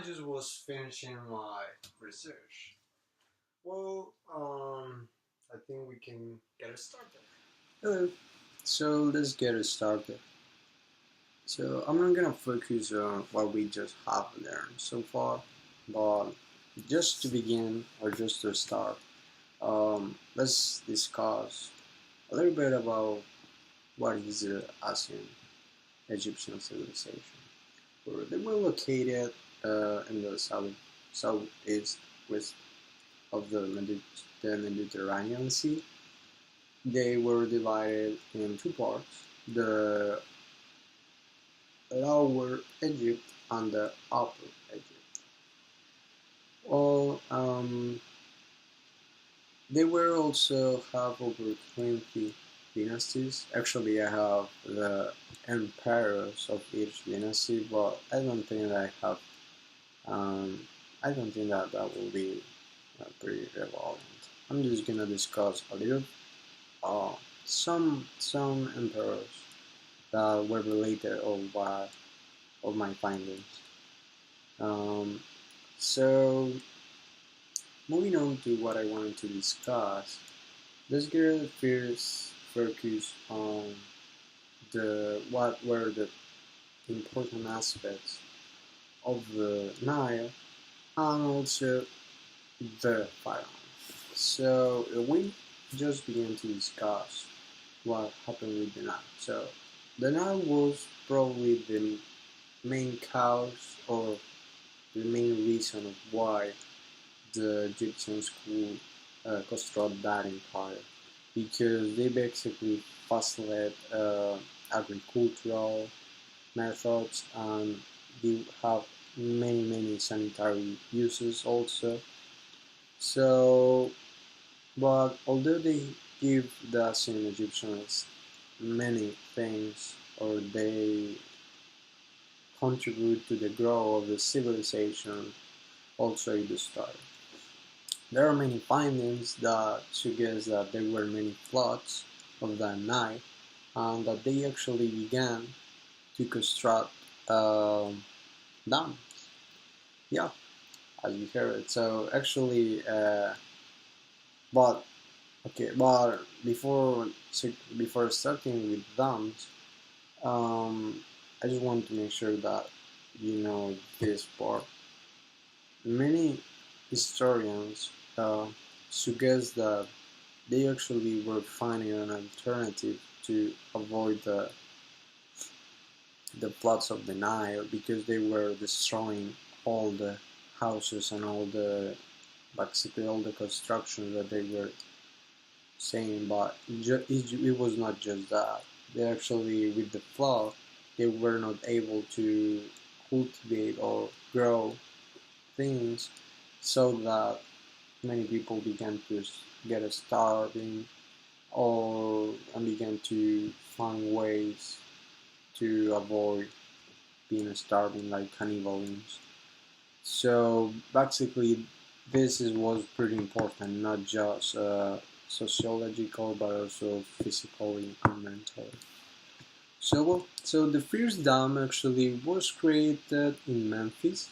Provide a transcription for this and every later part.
just was finishing my research. Well, I think we can get it started. Hello. So let's get it started. So I'm not gonna focus on what we just have learned so far, but just to begin or just to start, let's discuss a little bit about what is the ancient Egyptian civilization. Where they were located in the southeast west of the Mediterranean Sea. They were divided in two parts: the Lower Egypt and the Upper Egypt. Well, they will also have over 20 dynasties. Actually, I have the emperors of each dynasty, but I don't think that I have. Um, I don't think that that will be pretty relevant. I'm just gonna discuss a little uh, some emperors that were related of my findings. Um, so moving on to what I wanted to discuss, let's get first focus on the what were the important aspects of the Nile and also the pharaoh. So we just began to discuss what happened with the Nile. So the Nile was probably the main cause or the main reason of why the Egyptians could construct that empire, because they basically facilitated agricultural methods, and they have many sanitary uses also. So, but although they give the ancient Egyptians many things, or they contribute to the growth of the civilization also at the start. There are many findings that suggest that there were many floods of that night, and that they actually began to construct dams. Yeah, as you heard it. So actually, but okay, but before starting with dams, I just want to make sure that you know this part. Many historians suggest that they actually were finding an alternative to avoid the floods of the Nile, because they were destroying all the houses and all the basically all the construction that they were saying. But it was not just that. They actually, with the flood, they were not able to cultivate or grow things, so that many people began to get starving, or and began to find ways to avoid being starving, like cannibalism. So basically, was pretty important, not just sociological, but also physically and mentally. So the first dam actually was created in Memphis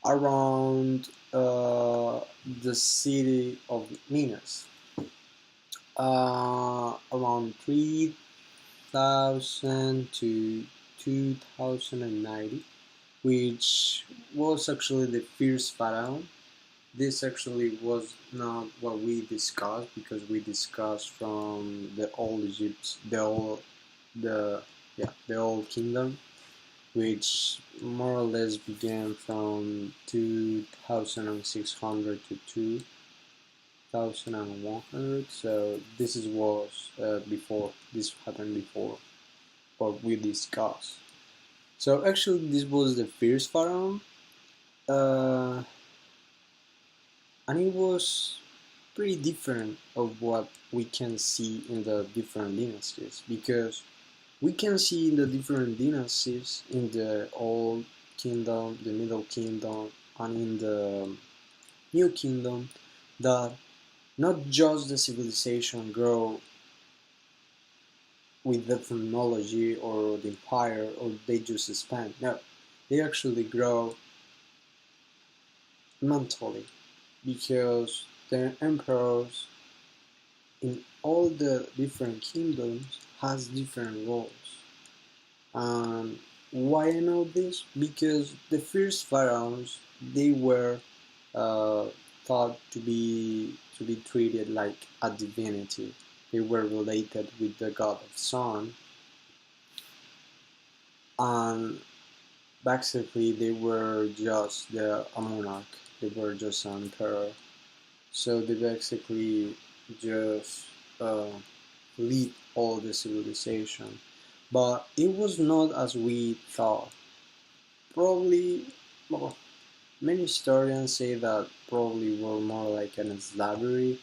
around the city of Minas, around 3000 to 2090, which was actually the first pharaoh. This actually was not what we discussed, because we discussed from the old Egypt, the the old kingdom, which more or less began from 2600 to 2100. So this was before this happened, before what we discussed. So actually, this was the first pharaoh, uh, and it was pretty different of what we can see in the different dynasties, because we can see in the different dynasties, in the old kingdom, the middle kingdom, and in the new kingdom, that not just the civilization grow with the technology or the empire, or they just expand. No, they actually grow mentally, because the emperors in all the different kingdoms has different roles. And why I know this? Because the first pharaohs, they were uh, thought to be treated like a divinity. They were related with the god of sun, and basically they were just a monarch. They were just an emperor. So they basically just uh, lead all the civilization. But it was not as we thought. Probably, well, many historians say that probably were more like an slavery.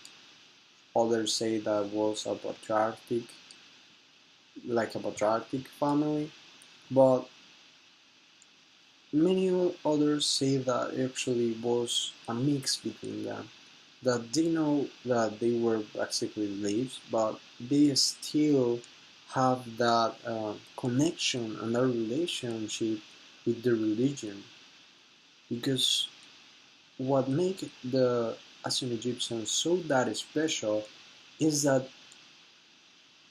Others say that was a patriarchic, like a patriarchic family. But many others say that actually was a mix between them. That they know that they were basically slaves, but they still have that connection and that relationship with the religion. Because what makes the ancient Egyptians so that special is that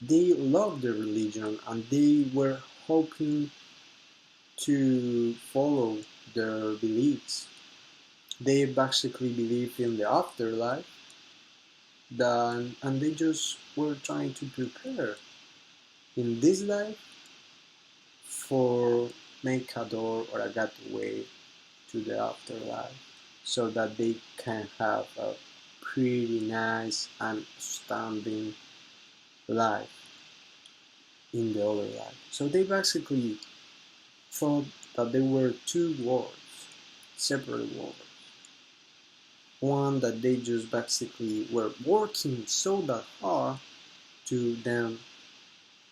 they loved their religion and they were hoping to follow their beliefs. They basically believe in the afterlife, and they just were trying to prepare in this life for make a door or a gateway to the afterlife, so that they can have a pretty nice and standing life in the other life. So they basically thought that there were two worlds, separate worlds. One that they just basically were working so that hard to then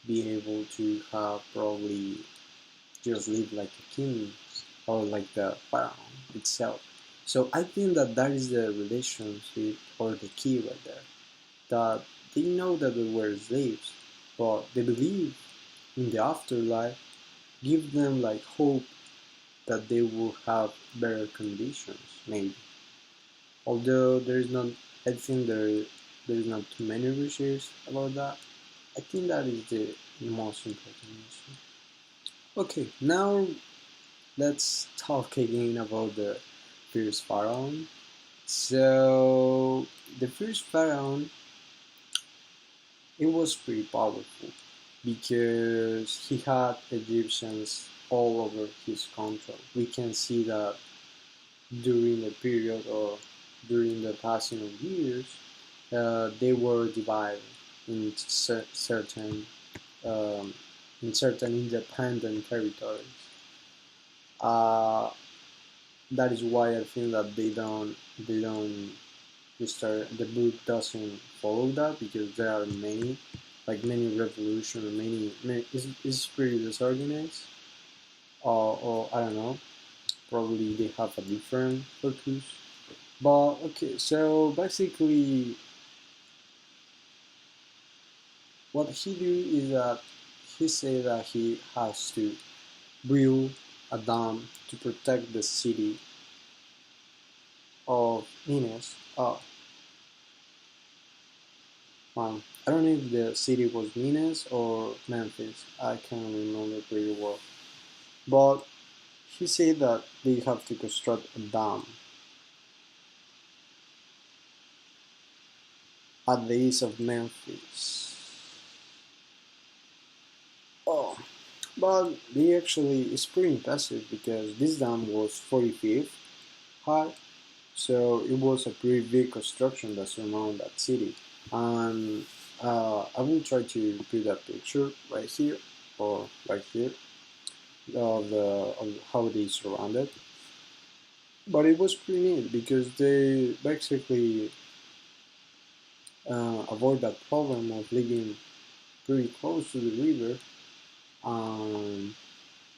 be able to have probably just live like a king or like the pharaoh itself. So I think that that is the relationship or the key right there. That they know that they were slaves, but they believe in the afterlife, give them like hope that they will have better conditions, maybe. Although there is not, I think there is not too many research about that. I think that is the most important issue. Okay, now let's talk again about the first pharaoh. So the first pharaoh, it was pretty powerful because he had Egyptians all over his control. We can see that during the period or during the passing of years, they were divided in um, certain independent territories. Uh, that is why I think that they don't start, the book doesn't follow that, because there are many, like many revolution or many it's pretty disorganized, or I don't know, probably they have a different focus. But okay, so basically what he do is that he say that he has to build a dam to protect the city of Nineveh. I don't know if the city was Nineveh or Memphis. I can't remember pretty well. But he said that they have to construct a dam at the east of Memphis. Oh, but they actually it's pretty impressive because this dam was 40 feet high, so it was a pretty big construction that surrounded that city. And I will try to put that picture right here or right here of how they surrounded. But it was pretty neat because they basically avoid that problem of living pretty close to the river and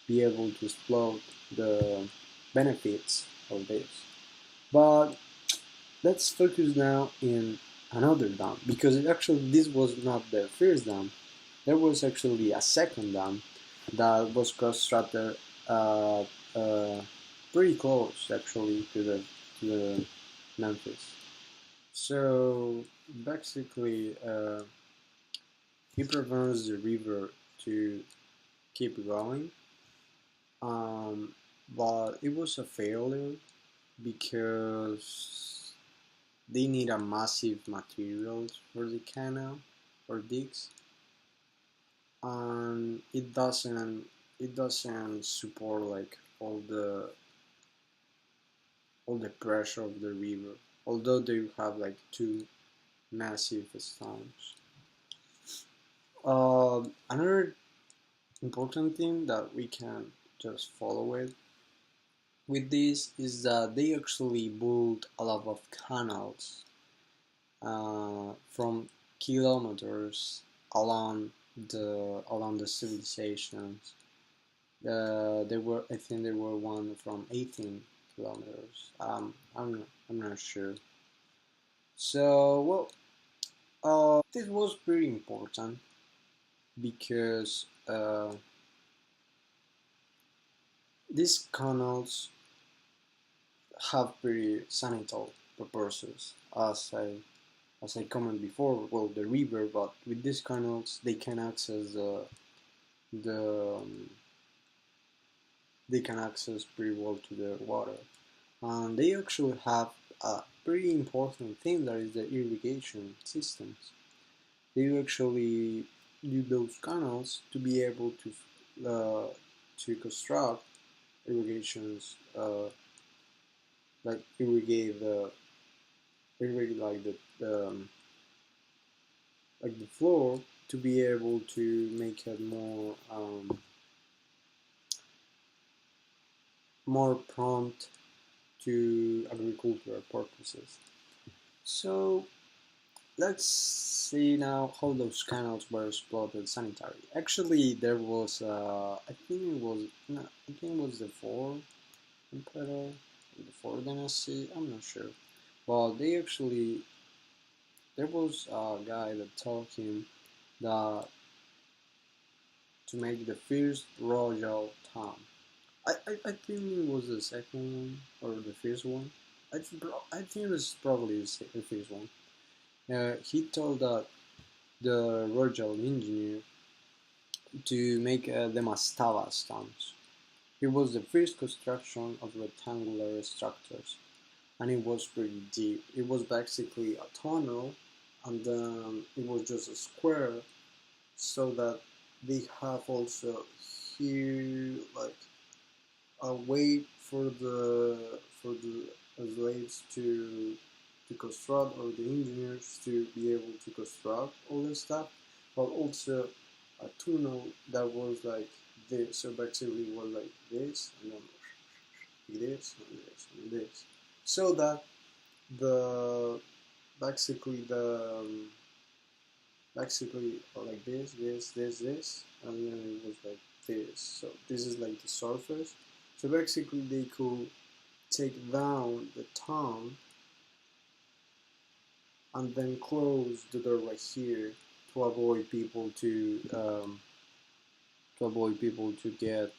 be able to exploit the benefits of this. But let's focus now in another dam, because actually this was not the first dam. There was actually a second dam that was constructed uh, uh, pretty close actually to the Memphis. So basically, it prevents the river to keep going. Um, but it was a failure because they need a massive materials for the canal or digs, and it doesn't support like all the pressure of the river. Although they have like two massive stones. Another important thing that we can just follow it with this is that they actually built a lot of canals from kilometers along the civilizations. I think there were one from 18 kilometers. I'm not sure. So this was pretty important because these canals have pretty sanitary purposes, as I commented before. Well, the river, but with these canals, they can access the they can access pretty well to the water, and they actually have a pretty important thing that is the irrigation systems. They actually use those canals to be able to construct irrigations, like irrigate like the floor to be able to make it more prompt to agricultural purposes. So let's see now how those canals were exploited sanitary. Actually, there was I think it was no, I think it was the fourth emperor, the fourth dynasty. I'm not sure, but there was a guy that told him that to make the first royal tomb. I think it was the second one or the first one. I think it was probably the first one. He told that the royal engineer to make the mastaba stones. It was the first construction of rectangular structures, and it was pretty deep. It was basically a tunnel, and then it was just a square, so that they have also here like a way for the slaves to construct, or the engineers to be able to construct all this stuff, but also a tunnel that was like this. So basically, it was like this, and then this, and this, and this, so that the basically the basically like this, and then it was like this. So this is like the surface. So basically, they could take down the tongue and then close the door right here to avoid people to get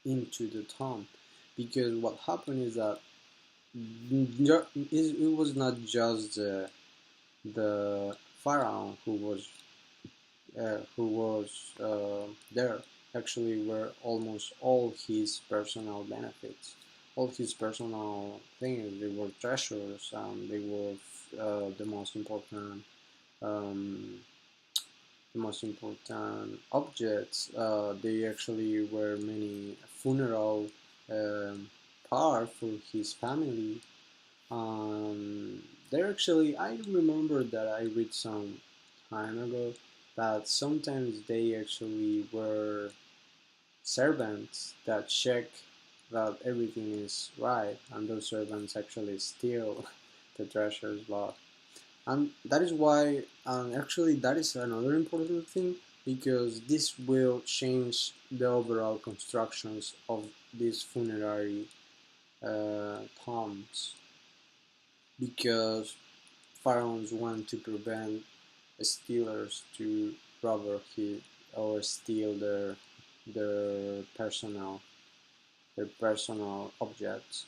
into the tomb, because what happened is that it was not just the pharaoh who was there. Actually, were almost all his personal benefits, all his personal things. They were treasures, and they were the most important um, objects. They actually were many funeral um, part for his family. There actually, I remember that I read some time ago that sometimes they actually were servants that check that everything is right, and those servants actually steal the treasures. But and that is why, actually, that is another important thing, because this will change the overall constructions of these funerary tombs, because pharaohs want to prevent stealers to rob or steal their personal their personal objects.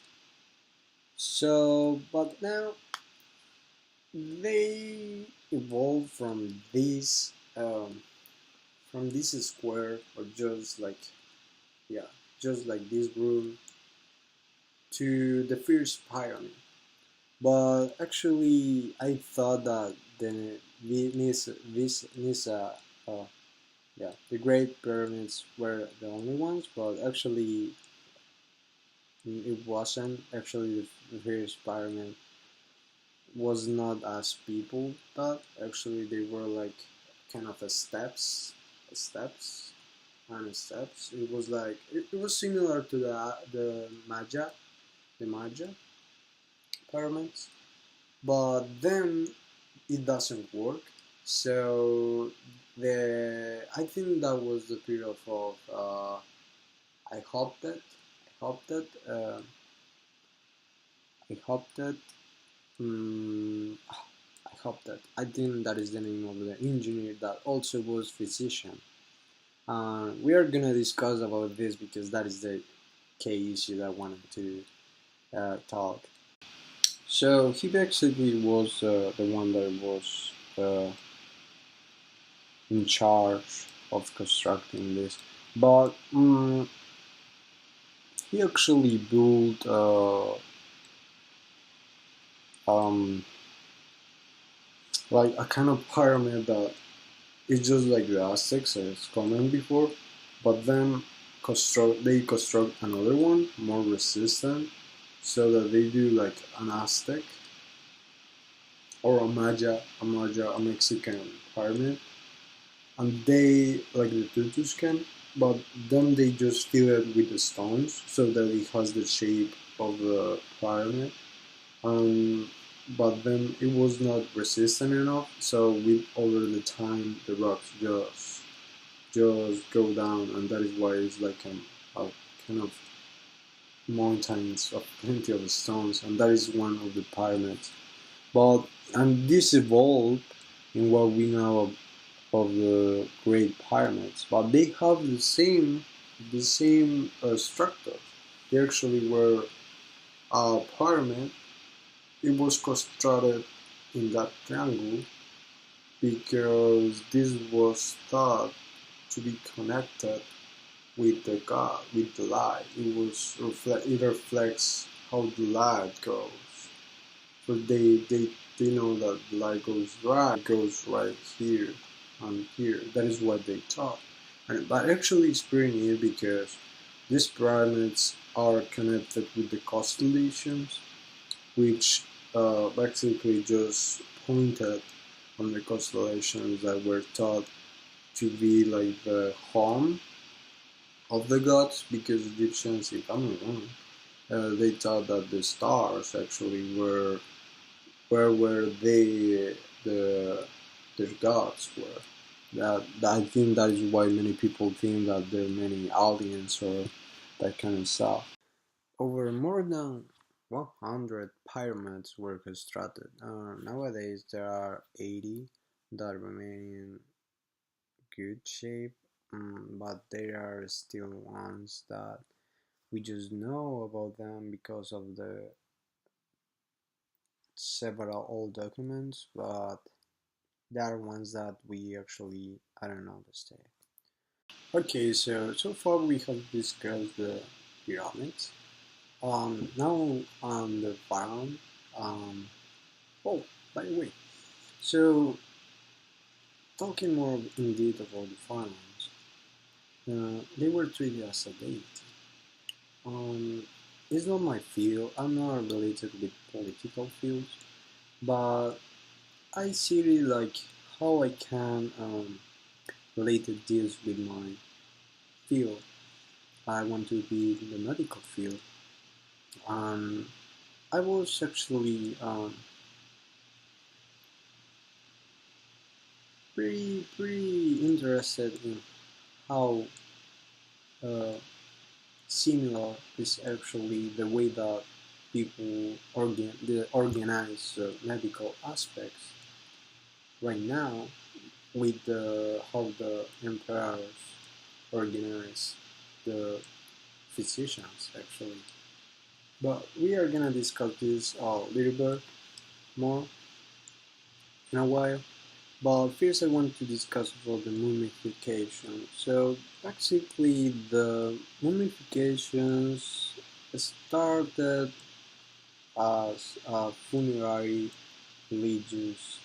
So, but now they evolved from this square, or just like, yeah, just like this room, to the first pyramid. But actually, I thought that Nisa, yeah, the Great Pyramids were the only ones, but actually, it wasn't. Actually, the first pyramid was not as people thought. Actually, they were like kind of a steps and steps. It was like it was similar to the Maya pyramids, but then it doesn't work. So I think that was the period of I hope that I hope that I hope that I hope that I think that is the name of the engineer that also was physician. We are gonna discuss about this because that is the key issue that I wanted to talk. So he basically was the one that was in charge of constructing this, but he actually built um, like a kind of pyramid that is just like the Aztecs as common before, but then they construct another one more resistant, so that they do like an Aztec or a Mexican pyramid, and they like the Tutuscan, but then they just fill it with the stones so that it has the shape of the pyramid. Um, but then it was not resistant enough, so with over the time the rocks just go down, and that is why it's like a kind of mountains of plenty of stones, and that is one of the pyramids. But and this evolved in what we know of the Great Pyramids, but they have the same structure. They actually were a pyramid. It was constructed in that triangle because this was thought to be connected with the God, with the light. It reflects how the light goes. But they know that the light goes right here and here. That is what they thought. But actually it's pretty neat because these pyramids are connected with the constellations, which basically just pointed on the constellations that were thought to be like the home of the gods, because Egyptians, if I'm not wrong, they thought that the stars actually were where the their gods were. That I think that is why many people think that there are many aliens or that kind of stuff. Over more than 100 pyramids were constructed. Nowadays there are 80 that remain in good shape, but there are still ones that we just know about them because of the several old documents, but there are ones that we actually I don't understand. Okay, so far we have discussed the pyramids. Now on the pharaoh. Um, oh, by the way, so talking more in detail about the pharaohs, they were treated as a deity. Um, it's not my field. I'm not related with political fields, but I see really like how I can relate this with my field. I want to be in the medical field. Um, I was actually pretty interested in how uh, similar is actually the way that people organize medical aspects right now with how the emperors organize the physicians actually. But we are gonna discuss this a little bit more in a while. But first I want to discuss about the mummification. So basically the mummifications started as funerary religious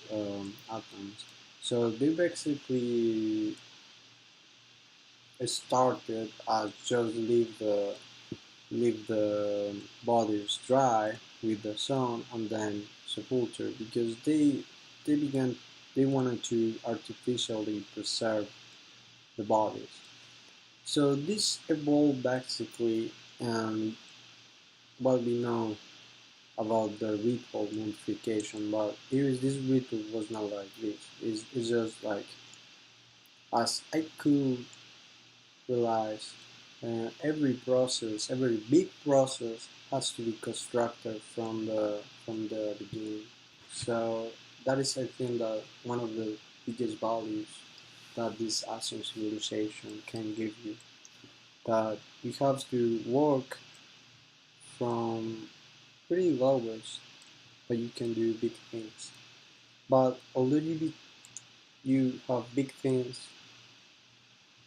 atoms. So they basically started as just leave the bodies dry with the sun and then sepulture because they began they wanted to artificially preserve the bodies. So this evolved basically, and what we know about the ritual mummification, but this ritual was not like this. It's just like as I could realize, every big process has to be constructed from the beginning. So that is, I think, that one of the biggest values that this Asian civilization can give you. That you have to work from pretty lowest, but you can do big things. But although you have big things,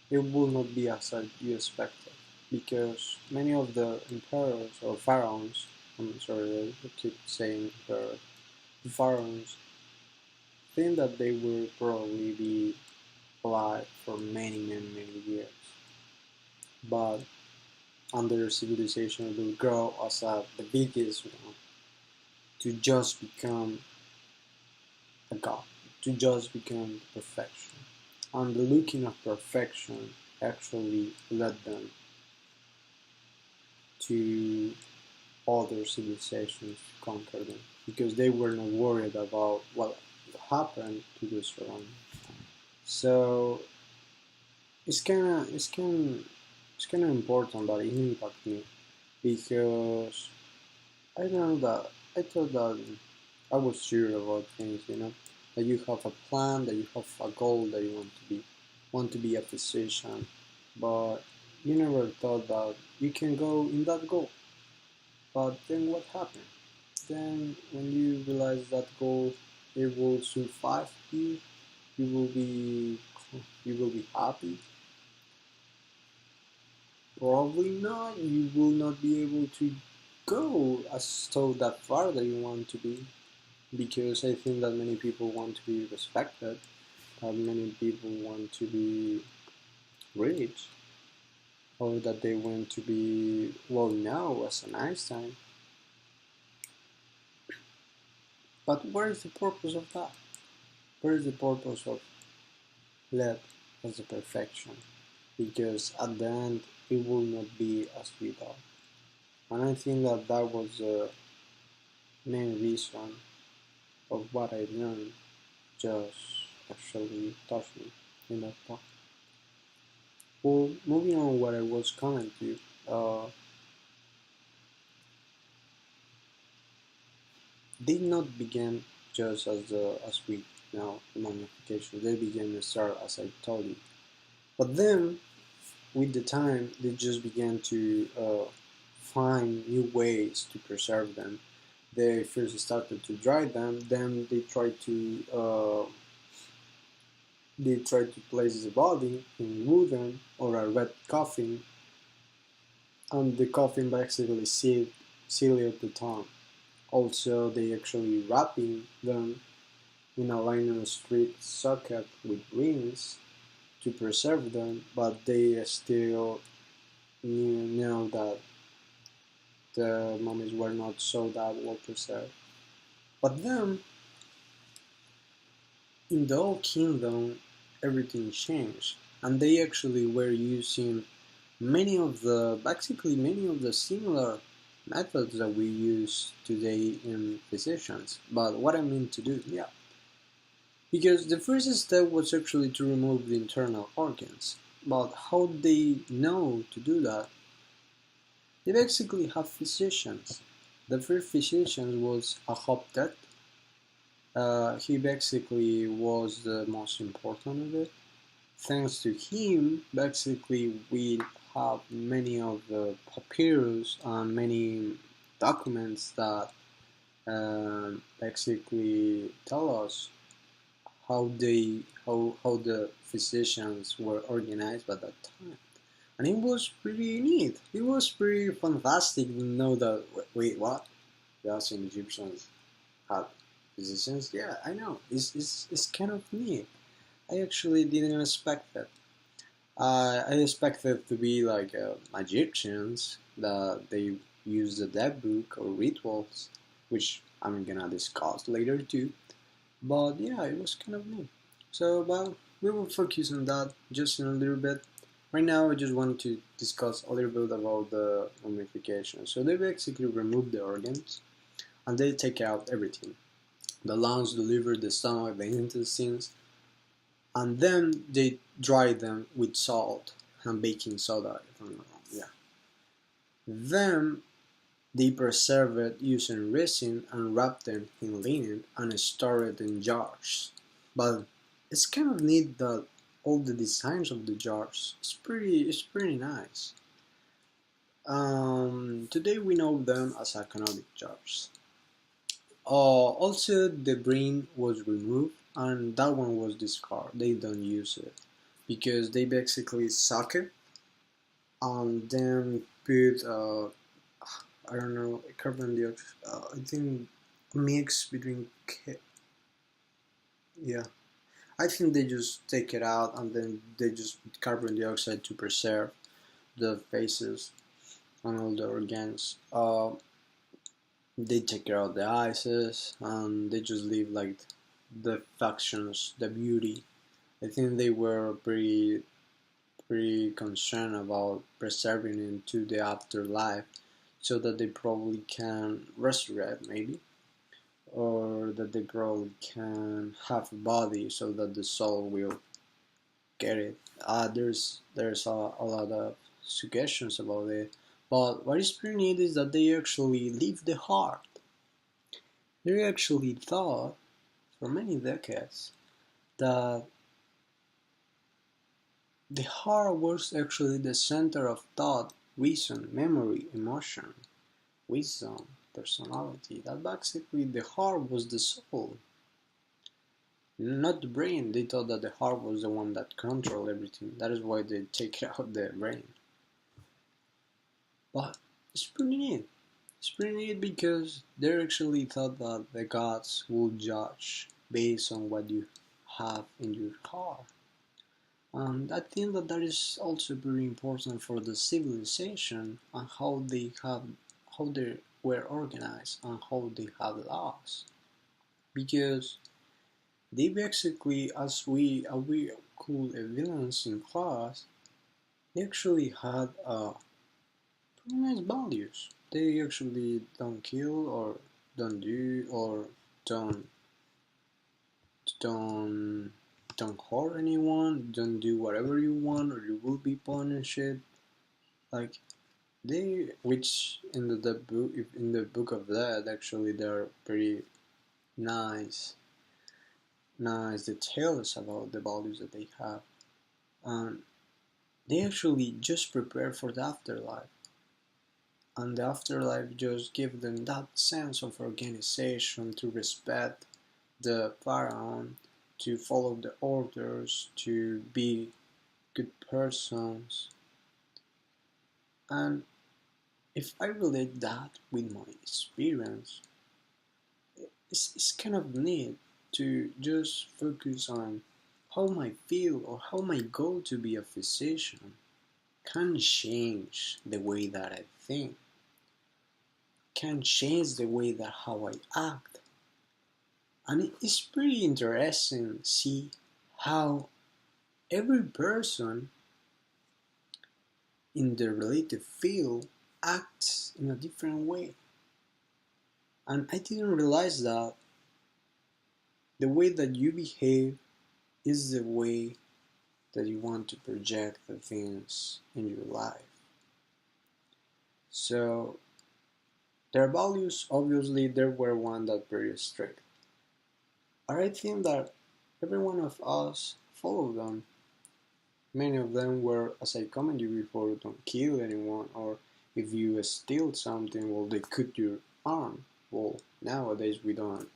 it will not be as you expected, because many of the emperors or pharaohs, I'm sorry, I keep saying emperor, the pharaohs think that they will probably be alive for many years, but under civilization will grow as the biggest one to just become a god, to just become perfection. And the looking of perfection actually led them to other civilizations to conquer them because they were not worried about what happened to the surroundings. So it's kind of important that it impacted me because I know that I thought that I was sure about things, that you have a plan, that you have a goal that you want to be a physician, but you never thought that you can go in that goal. But then what happened? Then when you realize that goal, it will survive you. You will be you will be happy. Probably not. You will not be able to go as so that far that you want to be, because I think that many people want to be respected, that many people want to be rich, or that they want to be well known as an Einstein. But where is the purpose of that? Where is the purpose of let as a perfection? Because at the end it will not be as we thought. And I think that that was the main reason of what I learned just actually touched me in that point. Well, moving on what I was commenting, did not begin just as we know the mummification. They began to start as I told you, but then with the time they just began to find new ways to preserve them. They first started to dry them, then they tried to place the body in wooden or a red coffin, and the coffin basically sealed the tomb. Also, they actually wrapping them in a linen strip socket with rings to preserve them, but they still knew that the mummies were not so that well preserved. But then, in the Old Kingdom, everything changed, and they actually were using basically many of the similar methods that we use today in physicians. But what I mean to do, yeah. Because the first step was actually to remove the internal organs. But how they know to do that? They basically have physicians. The first physician was Ahoptet. He basically was the most important of it. Thanks to him, basically we have many of the papyrus and many documents that basically tell us how the physicians were organized by that time, and it was pretty neat. It was pretty fantastic to know that. Wait, what? The ancient Egyptians had physicians? Yeah, I know. It's kind of neat. I actually didn't expect that. I expected to be like Egyptians that they use the dead book or rituals, which I'm gonna discuss later too. But yeah, it was kind of neat. So, well, we will focus on that just in a little bit. Right now, I just want to discuss a little bit about the mummification. So they basically remove the organs and they take out everything: the lungs, the liver, the stomach, the intestines, and then they dry them with salt and baking soda, if I'm not wrong. Yeah. Then they preserve it using resin and wrap them in linen and store it in jars. But it's kind of neat that all the designs of the jars it's pretty nice. Today we know them as economic jars. Also, the brain was removed, and that one was discarded. They don't use it because they basically suck it and then put I don't know, carbon dioxide. I think mix between yeah. I think they just take it out and then they just put carbon dioxide to preserve the faces and all the organs. They take out the eyes and they just leave like the factions, the beauty. I think they were pretty concerned about preserving it into the afterlife, so that they probably can resurrect maybe, or that they probably can have a body so that the soul will get it. There's a lot of suggestions about it, but what is pretty neat is that they actually leave the heart. They actually thought for many decades that the heart was actually the center of thought, reason, memory, emotion, wisdom, personality. That basically the heart was the soul, not the brain. They thought that the heart was the one that controlled everything. That is why they take out the brain. But it's pretty neat. It's pretty neat because they actually thought that the gods will judge based on what you have in your heart. And I think that that is also very important for the civilization and how they were organized and how they have laws. Because they basically, as we call villains in class, they actually had pretty nice values. They actually don't kill or don't do or don't don't don't hurt anyone. Don't do whatever you want or you will be punished. Like they, which in the book, in the Book of Dead, actually they're pretty nice, nice details about the values that they have, and they actually just prepare for the afterlife, and the afterlife just give them that sense of organization to respect the pharaoh, to follow the orders, to be good persons, and if I relate that with my experience, it's kind of neat to just focus on how my feel or how my goal to be a physician can change the way that I think, can change the way that how I act. And it's pretty interesting to see how every person in the related field acts in a different way. And I didn't realize that the way that you behave is the way that you want to project the things in your life. So their values, obviously, there were one that very strict. And I think that every one of us followed them. Many of them were, as I commented before, don't kill anyone, or If you steal something, well, they cut your arm. Well, nowadays we don't.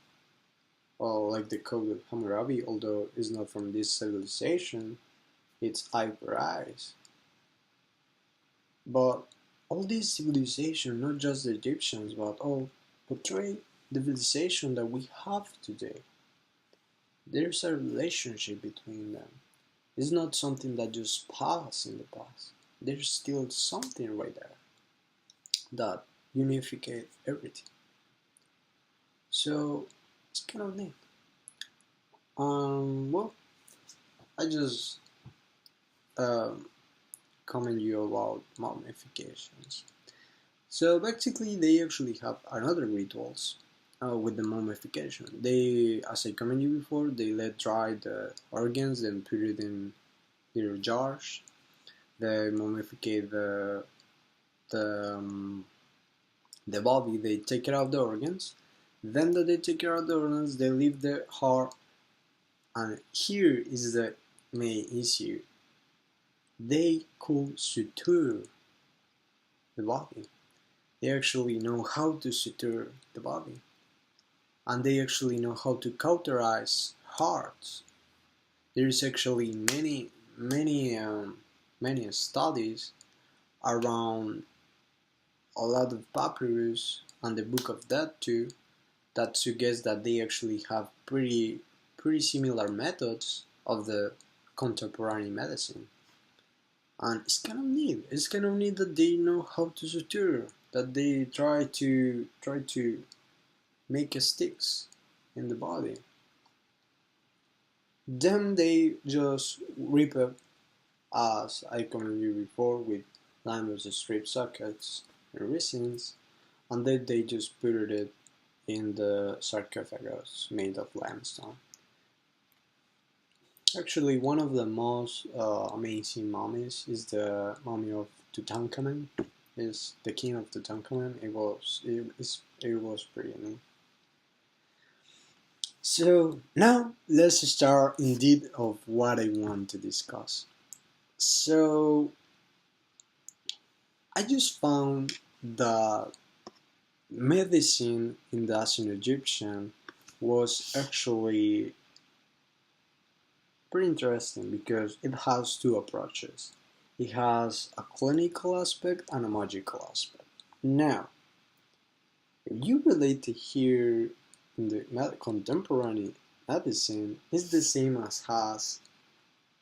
Well, like the Code of Hammurabi, although it's not from this civilization, it's eye for eyes. But all these civilizations, not just the Egyptians, but all portray the civilization that we have today. There's a relationship between them. It's not something that just passed in the past. There's still something right there that unifies everything. So it's kind of neat. Well, I just comment you about mummifications. So basically, they actually have another rituals with the mummification. They, as I commented you before, they let dry the organs, then put it in little jars. They mummify the body. They take out the organs. Then that they take out the organs, they leave the heart. And here is the main issue. They could suture the body. They actually know how to suture the body. And they actually know how to cauterize hearts. There is actually many studies around a lot of papyrus and the Book of Death too that suggest that they actually have pretty similar methods of the contemporary medicine. And it's kind of neat. It's kind of neat that they know how to suture, that they try to make a sticks in the body. Then they just rip it, as I commented you before, with liners, strip sockets and resins, and then they just put it in the sarcophagus made of limestone. Actually, one of the most amazing mummies is the mummy of Tutankhamun. Is the king of Tutankhamun. It was pretty neat. So now let's start indeed of what I want to discuss. So I just found that medicine in the ancient Egyptian was actually pretty interesting because it has two approaches. It has a clinical aspect and a magical aspect. Now, if you relate it here in the contemporary medicine, it's the same as has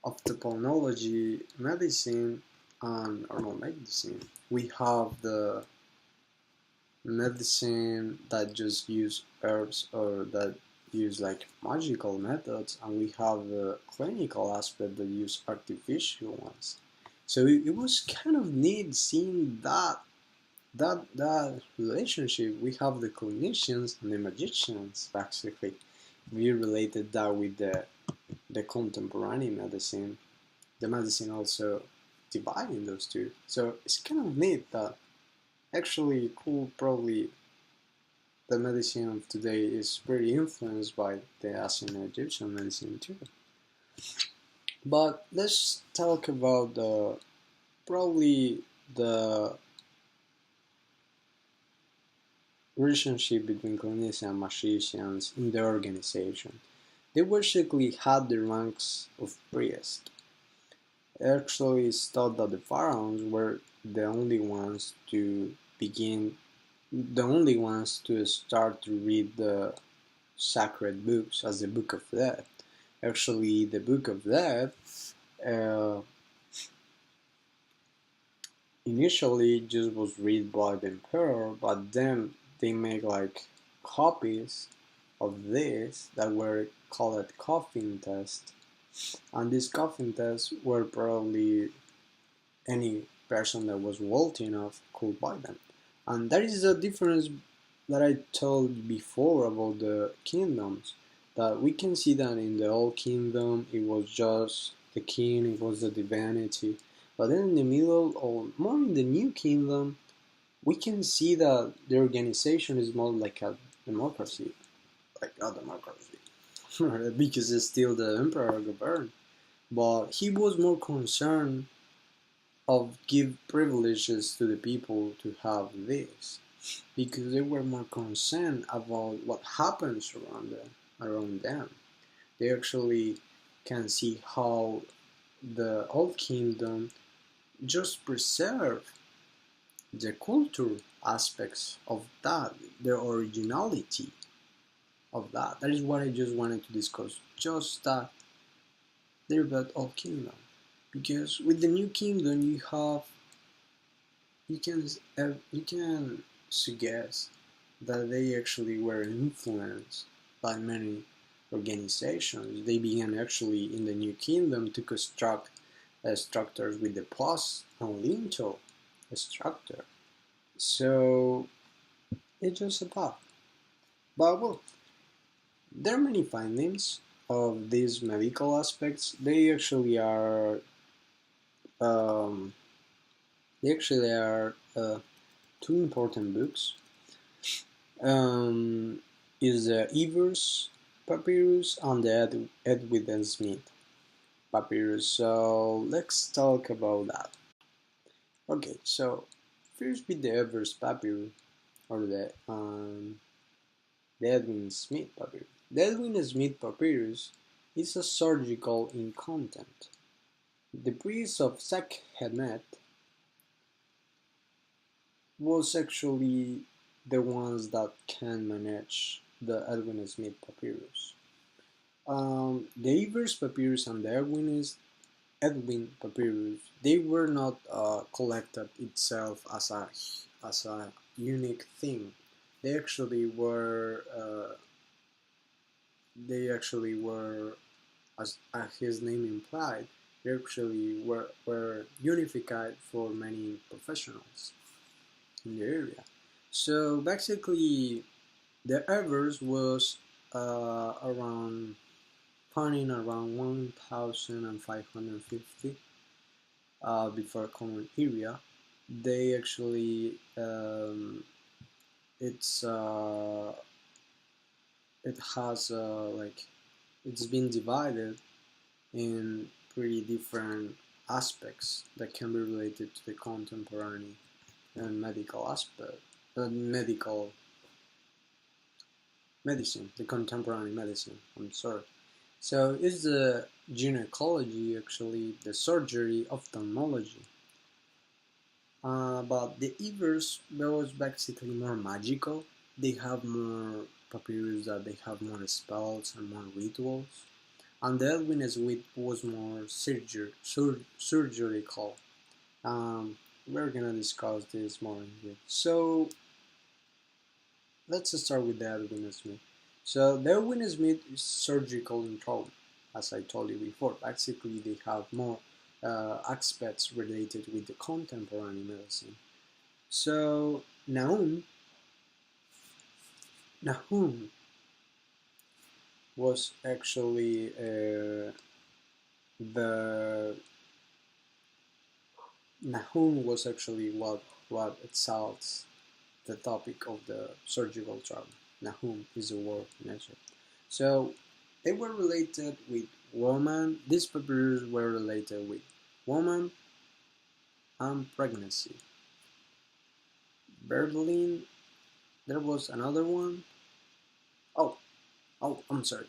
ophthalmology medicine and normal medicine. We have the medicine that just use herbs or that use like magical methods, and we have the clinical aspect that use artificial ones. So it was kind of neat seeing that relationship. We have the clinicians and the magicians basically. We related that with the contemporary medicine. The medicine also dividing those two. So it's kind of neat that actually probably the medicine of today is very influenced by the ancient Egyptian medicine too. But let's talk about probably the relationship between clinicians and magicians in the organization. They basically had the ranks of priests. Actually, it's thought that the pharaohs were the only ones to start to read the sacred books, as the Book of Death. Actually, the Book of Death initially just was read by the emperor, but then they make like copies of this that were called coffin tests, and these coffin tests were probably any person that was wealthy enough could buy them. And that is the difference that I told before about the kingdoms, that we can see that in the old kingdom it was just the king, it was the divinity, but then in the middle or more in the new kingdom we can see that the organization is more like a democracy, like a democracy because it's still the emperor governed, but he was more concerned of give privileges to the people to have this, because they were more concerned about what happens around them. They actually can see how the old kingdom just preserve the culture aspects of that, the originality of that. That is what I just wanted to discuss. Just that little bit of kingdom, because with the new kingdom you can suggest that they actually were influenced by many organizations. They began actually in the new kingdom to construct structures with the post and lintel structure. So it's just a thought. But well, there are many findings of these medical aspects. Um, they actually are two important books. Is the Evers Papyrus and the Edwin Smith Papyrus. So let's talk about that. Okay, so first with the Evers Papyrus or the Edwin Smith Papyrus. The Edwin Smith Papyrus is a surgical in content. The priest of Sekhmet was actually the ones that can manage the Edwin Smith Papyrus. The Evers Papyrus and the Edwin Papyrus, they were not collected itself as a unique thing. They actually were as his name implied, they actually were unified for many professionals in the area. So basically, the Evers was around founding around 1550 before Common Era. They actually it has it's been divided in pretty different aspects that can be related to the contemporary and medical aspect, medical medicine, the contemporary medicine. I'm sorry. So it's the gynecology, actually, the surgery, ophthalmology. But the Evers was basically more magical. They have more papyrus that they have more spells and more rituals. And the Edwin Smith was more surgical. We're gonna discuss this more in here. So let's start with the Edwin Smith. So the Edwin Smith is surgical in trauma, as I told you before. Basically, they have more aspects related with the contemporary medicine. So Nahum was actually what exalts the topic of the surgical trauma. Nahum is the word mentioned. So they were related with woman. These papyrus were related with woman and pregnancy. Berlin, there was another one. Oh, I'm sorry.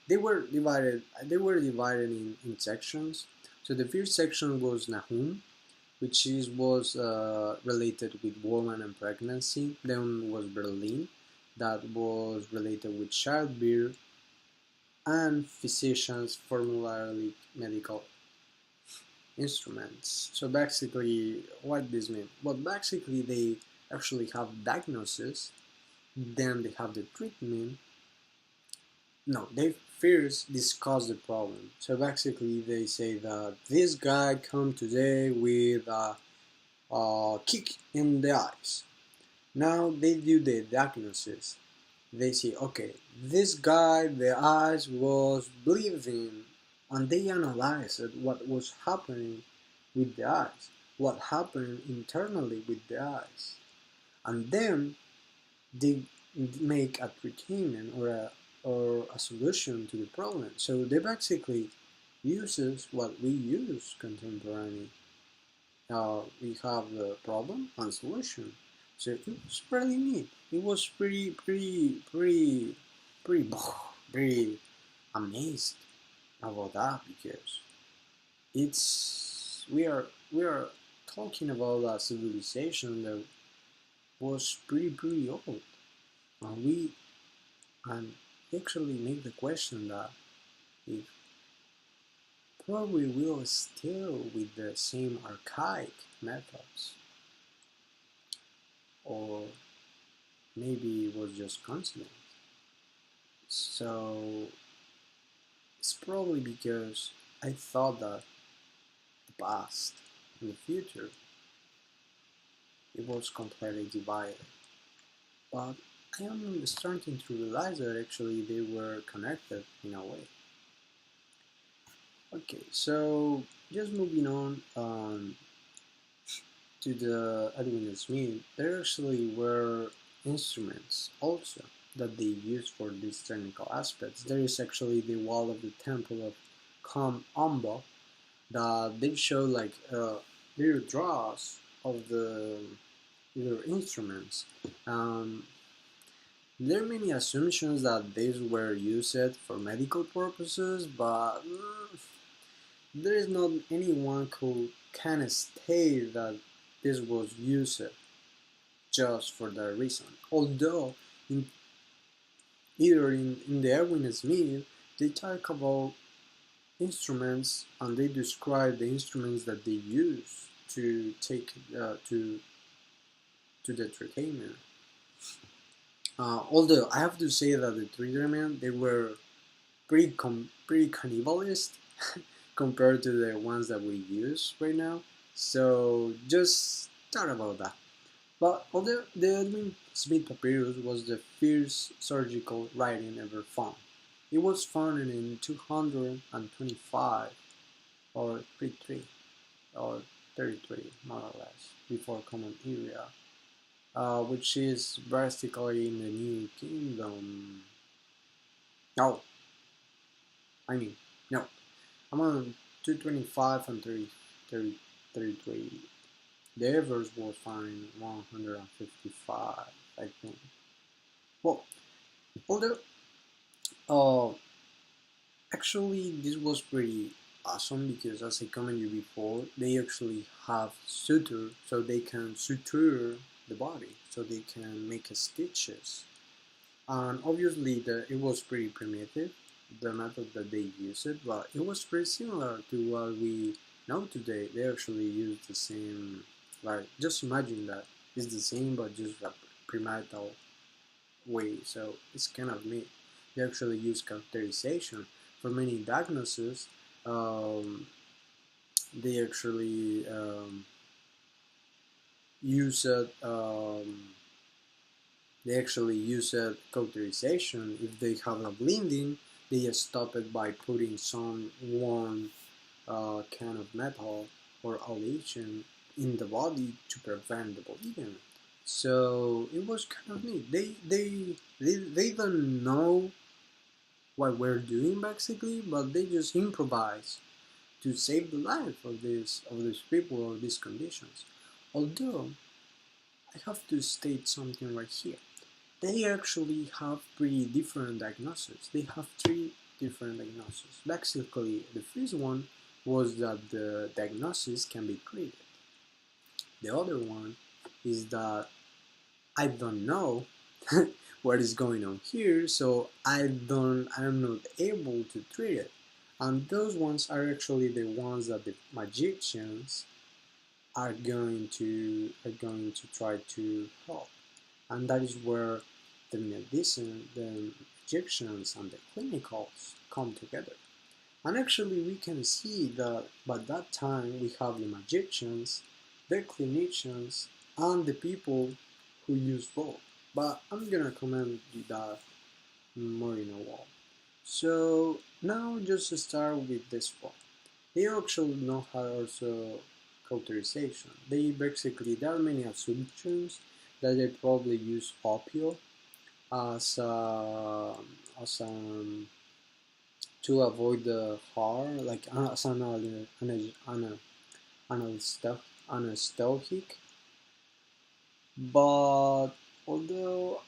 They were divided in sections. So the first section was Nahum, which was related with woman and pregnancy. Then was Berlin, that was related with childbirth and physicians' formulary medical instruments. So basically, what this means? Well, basically they actually have diagnosis, then they have the treatment. No, they first discuss the problem. So basically they say that this guy come today with a kick in the eyes. Now they do the diagnosis. They say, okay, this guy, the eyes was bleeding, and they analyzed what was happening with the eyes, what happened internally with the eyes, and then they make a treatment or a solution to the problem. So they basically uses what we use contemporary we have the problem and solution. So it was pretty neat. It was pretty amazed about that because we are talking about a civilization that was pretty old, and we and actually make the question that if probably will still with the same archaic methods, or maybe it was just coincidence. So it's probably because I thought that the past and the future it was completely divided. But I am starting to realize that actually they were connected in a way. Okay, so just moving on to the Edwin Smith, there actually were instruments also that they used for these technical aspects. There is actually the wall of the temple of Kam Amba that they show like little draws of the little instruments. There are many assumptions that these were used for medical purposes, but there is not anyone who can state that this was used just for that reason. Although, in, either in the Erwin Smith, they talk about instruments and they describe the instruments that they use to take to the treatment. Although I have to say that the treatment they were pretty cannibalist compared to the ones that we use right now. So just thought about that. But although the Edwin Smith Papyrus was the first surgical writing ever found, it was found in 225 or 33 or 33 more or less before Common Era, which is basically in the New Kingdom. No, I mean no. I'm on 225 and 33. The Evers was found in 155, I think. Well, although uh, actually this was pretty awesome because as I commented before, they actually have suture, so they can suture the body, so they can make stitches. And obviously it was pretty primitive, the method that they used it, but it was pretty similar to what we know today. They actually use the same, like just imagine that it's the same but just a primitive way. So it's kind of neat. They actually use characterization for many diagnoses. Um, they actually use it. They actually use a cauterization. If they have a bleeding, they just stop it by putting some warm kind of metal or aleation in the body to prevent the bleeding. So it was kind of neat. They don't know what we're doing basically, but they just improvise to save the life of these people or these conditions. Although I have to state something right here. They actually have pretty different diagnoses. They have three different diagnoses. Basically, the first one was that the diagnosis can be treated. The other one is that I don't know what is going on here, so I'm not able to treat it. And those ones are actually the ones that the magicians are going to try to help. And that is where the medicine, the Egyptians, and the clinicals come together. And actually, we can see that by that time we have the magicians, the clinicians, and the people who use both. But I'm gonna comment that more in a while. So now just to start with this one. They actually know how also cauterization. They basically there are many assumptions that they probably use opio as as to avoid the harm, like as another stuff. and a stoic, but although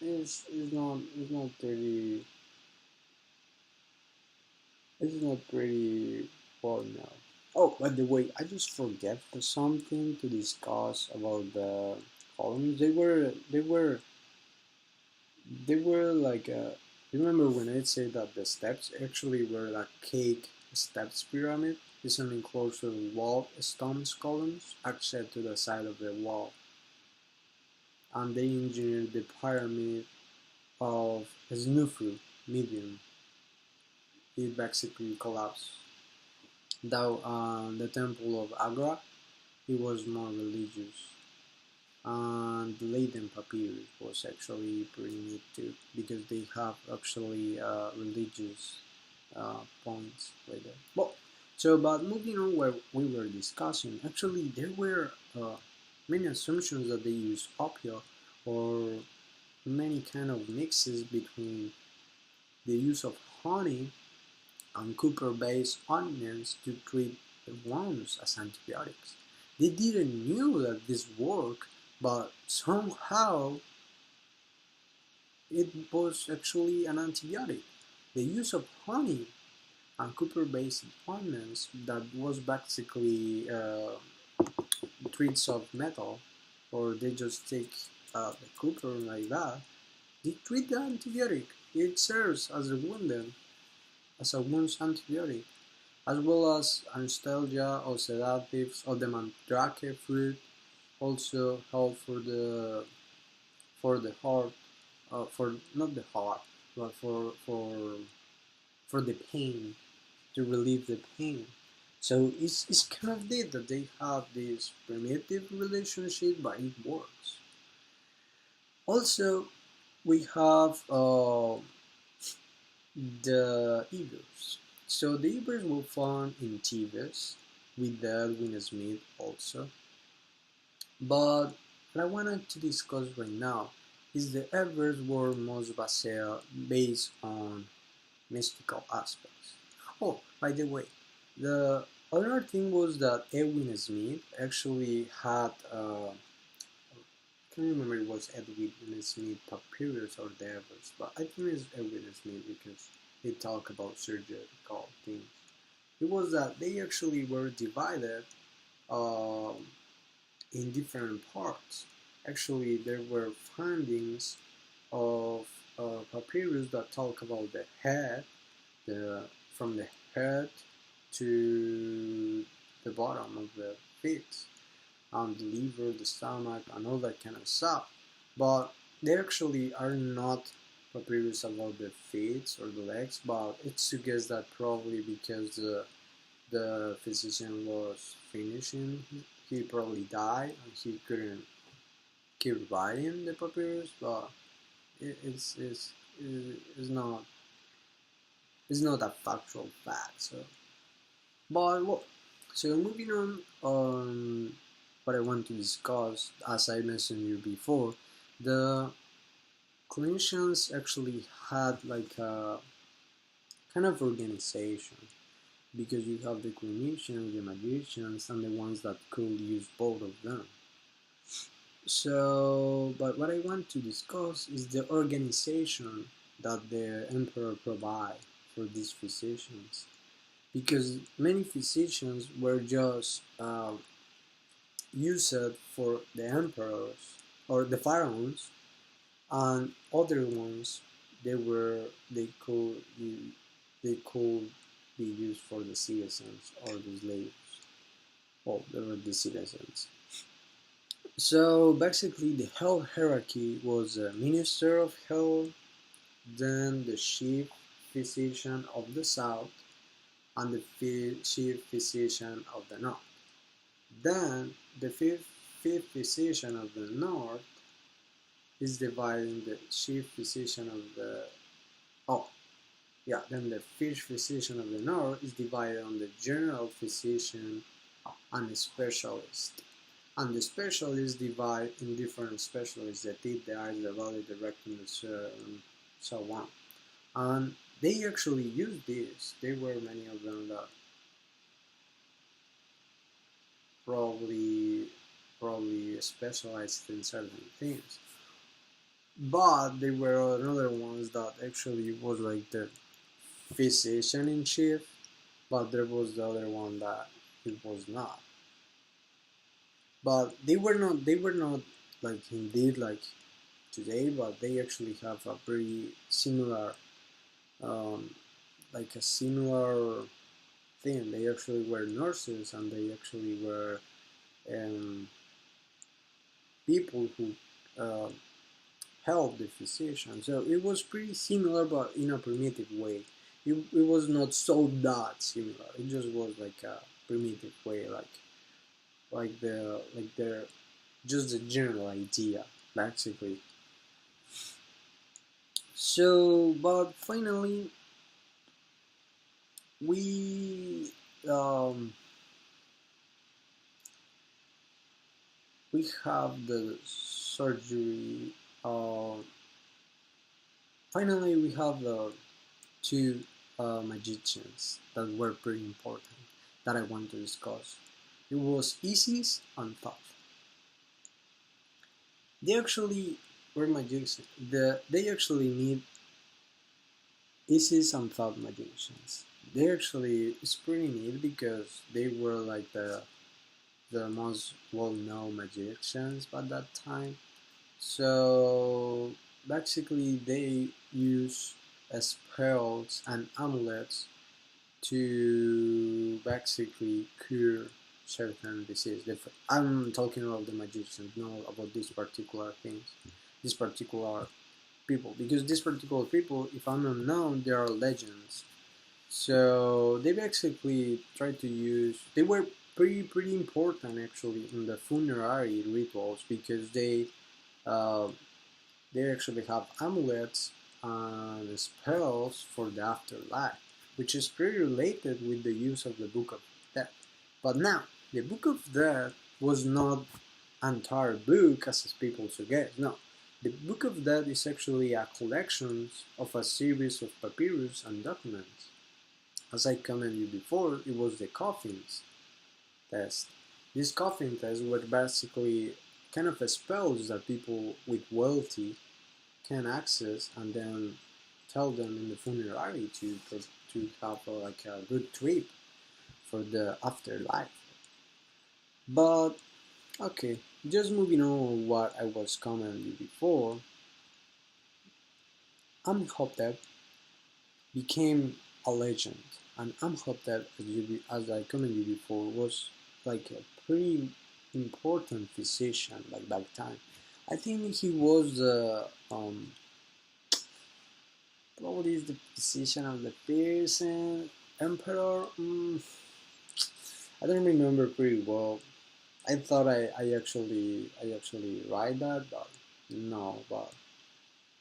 it's not pretty well known. Oh, by the way, I just forget something to discuss about the columns. They were like remember when I said that the steps actually were like cake steps pyramid? It's an enclosed wall stone columns access to the side of the wall, and they engineered the pyramid of Snufu medium. It basically collapsed. Though the temple of Agra, it was more religious, and the Leiden papyrus was actually pretty neat too because they have actually religious points later. Well, so but moving on where we were discussing, actually there were many assumptions that they use opium or many kind of mixes between the use of honey and copper-based onions to treat wounds as antibiotics. They didn't know that this worked, but somehow it was actually an antibiotic. The use of honey and copper-based onions that was basically treats of metal, or they just take the copper like that. They treat the antibiotic. It serves as a wounds antibiotic, as well as anesthesia or sedatives or the mandrake fruit also help for the heart, for not the heart, but for the pain, to relieve the pain. So it's kind of neat that they have this primitive relationship, but it works. Also, we have the Ebers. So the Ebers were found in Thebes with the Edwin Smith also. But what I wanted to discuss right now is the Ebers were most based on mystical aspects. Oh, by the way, the other thing was that Edwin Smith actually had I can't remember it was Edwin Smith Papyrus or the Evers, but I think it's Edwin Smith because he talked about surgical things. It was that they actually were divided um, in different parts. Actually, there were findings of papyrus that talk about the head, the from the head to the bottom of the feet, the liver, the stomach, and all that kind of stuff. But they actually are not papyrus about the feet or the legs, but it suggests that probably because the physician was finishing, he probably died and he couldn't keep writing the papyrus, but it's not a factual fact. So, but what? So moving on what I want to discuss, as I mentioned you before, the clinicians actually had like a kind of organization because you have the clinicians, the magicians, and the ones that could use both of them. So, but what I want to discuss is the organization that the emperor provide for these physicians, because many physicians were just used for the emperors or the pharaohs, and other ones they could be used for the citizens or the slaves. Well, they were the citizens. So basically, the health hierarchy was a minister of health, then the chief physician of the south, and the chief physician of the north. Then the fifth physician of the north is dividing the chief physician of the oh yeah then the fifth physician of the north is divided on the general physician and the specialist. And the specialists divide in different specialists: the teeth, the eyes, the body, the rectum, so on. And they actually used this. There were many of them that probably probably specialized in certain things. But there were another ones that actually was like the physician in chief, but there was the other one that it was not. But they were not like indeed like today, but they actually have a very similar um, like a similar thing. They actually were nurses and they actually were um, people who uh, helped the physician. So it was pretty similar, but in a primitive way. It was not so that similar. It just was like a primitive way, like the just the general idea, basically. So, but finally, we um, we have the surgery. Uh, Finally, we have the two magicians that were pretty important that I want to discuss. It was Isis and Thoth. They actually were magicians. They actually need Isis and Thoth magicians. They actually it's pretty neat because they were like the most well-known magicians at that time. So basically, they use spells and amulets to basically cure certain disease. I'm talking about the magicians, not about these particular things, these particular people, because these particular people, if I'm not known, they are legends. So they basically try to use. They were pretty important actually in the funerary rituals because uh, they actually have amulets and spells for the afterlife, which is pretty related with the use of the Book of Death. But now, the Book of Death was not an entire book as people suggest. No, the Book of Death is actually a collection of a series of papyrus and documents. As I commented you before, it was the coffins test. These coffin tests were basically kind of spells that people with wealthy can access and then tell them in the funerary to have like a good trip for the afterlife. But okay, just moving on what I was commenting before, Amhotep became a legend, and Amhotep, as I commented before, was like a pretty important physician like back time. I think he was probably is the position of the Persian emperor. I don't remember pretty well. I thought I actually write that, but no. But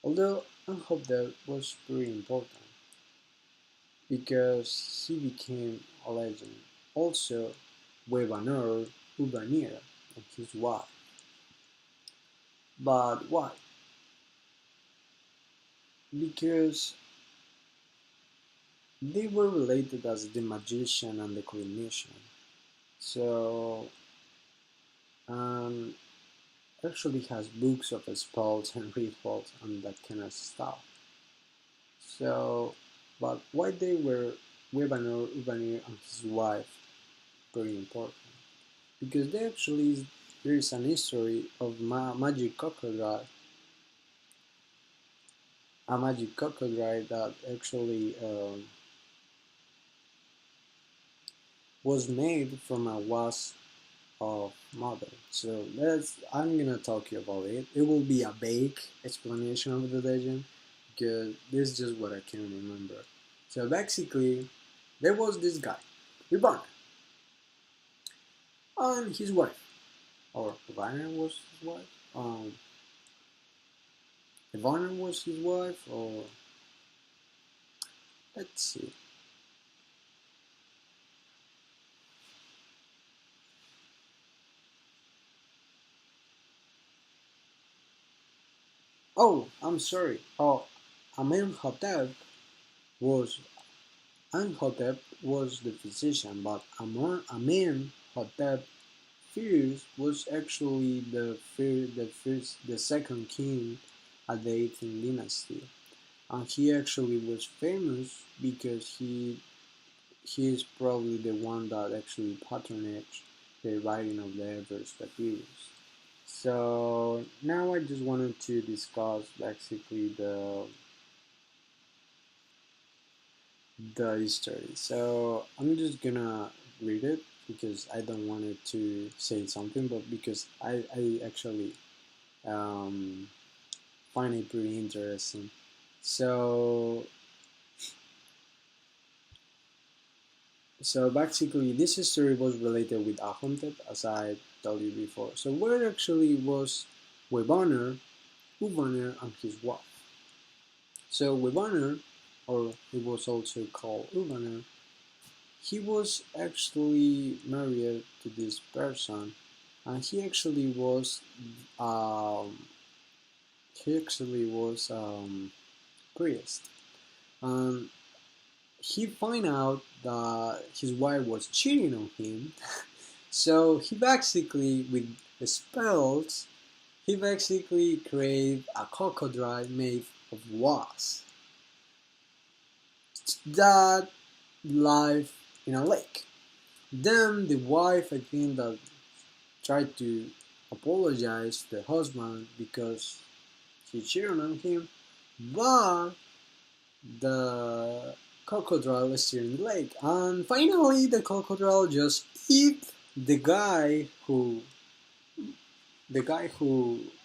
although I hope that was pretty important because he became a legend. Also, Webanur Ubanir and his wife. But why? Because they were related as the magician and the clinician. So um, actually has books of spells and rituals and that kind of stuff. So, but why they were Webanur and his wife very important? Because there is an history of magic crocodile, a magic crocodile that actually was made from a wasp of mother. So I'm gonna talk you about it. It will be a vague explanation of the legend because this is just what I can remember. So basically, there was this guy, Ivan, and his wife, or Ivana was his wife. Ivana was his wife, or let's see. Oh, I'm sorry. Oh, Amenhotep was Amenhotep was the physician, but Amenhotep first was actually the second king at the 18th dynasty, and he actually was famous because he is probably the one that actually patronaged the writing of the Evers Papyrus. So now I just wanted to discuss basically the history. So I'm just gonna read it because I don't want it to say something, but because I actually um, find it pretty interesting. So so basically, this history was related with Ahomtep, as I told you before. So where actually was Webaner, Ubaner, and his wife? So Webaner, or he was also called Ubaner, he was actually married to this person, and um, he actually was priest, and he find out that his wife was cheating on him. So he basically, with the spells, he basically created a crocodile made of wax that lived in a lake. Then the wife, I think, that tried to apologize to the husband because he cheated on him, but the crocodile was still in the lake. And finally, the crocodile just eat the guy who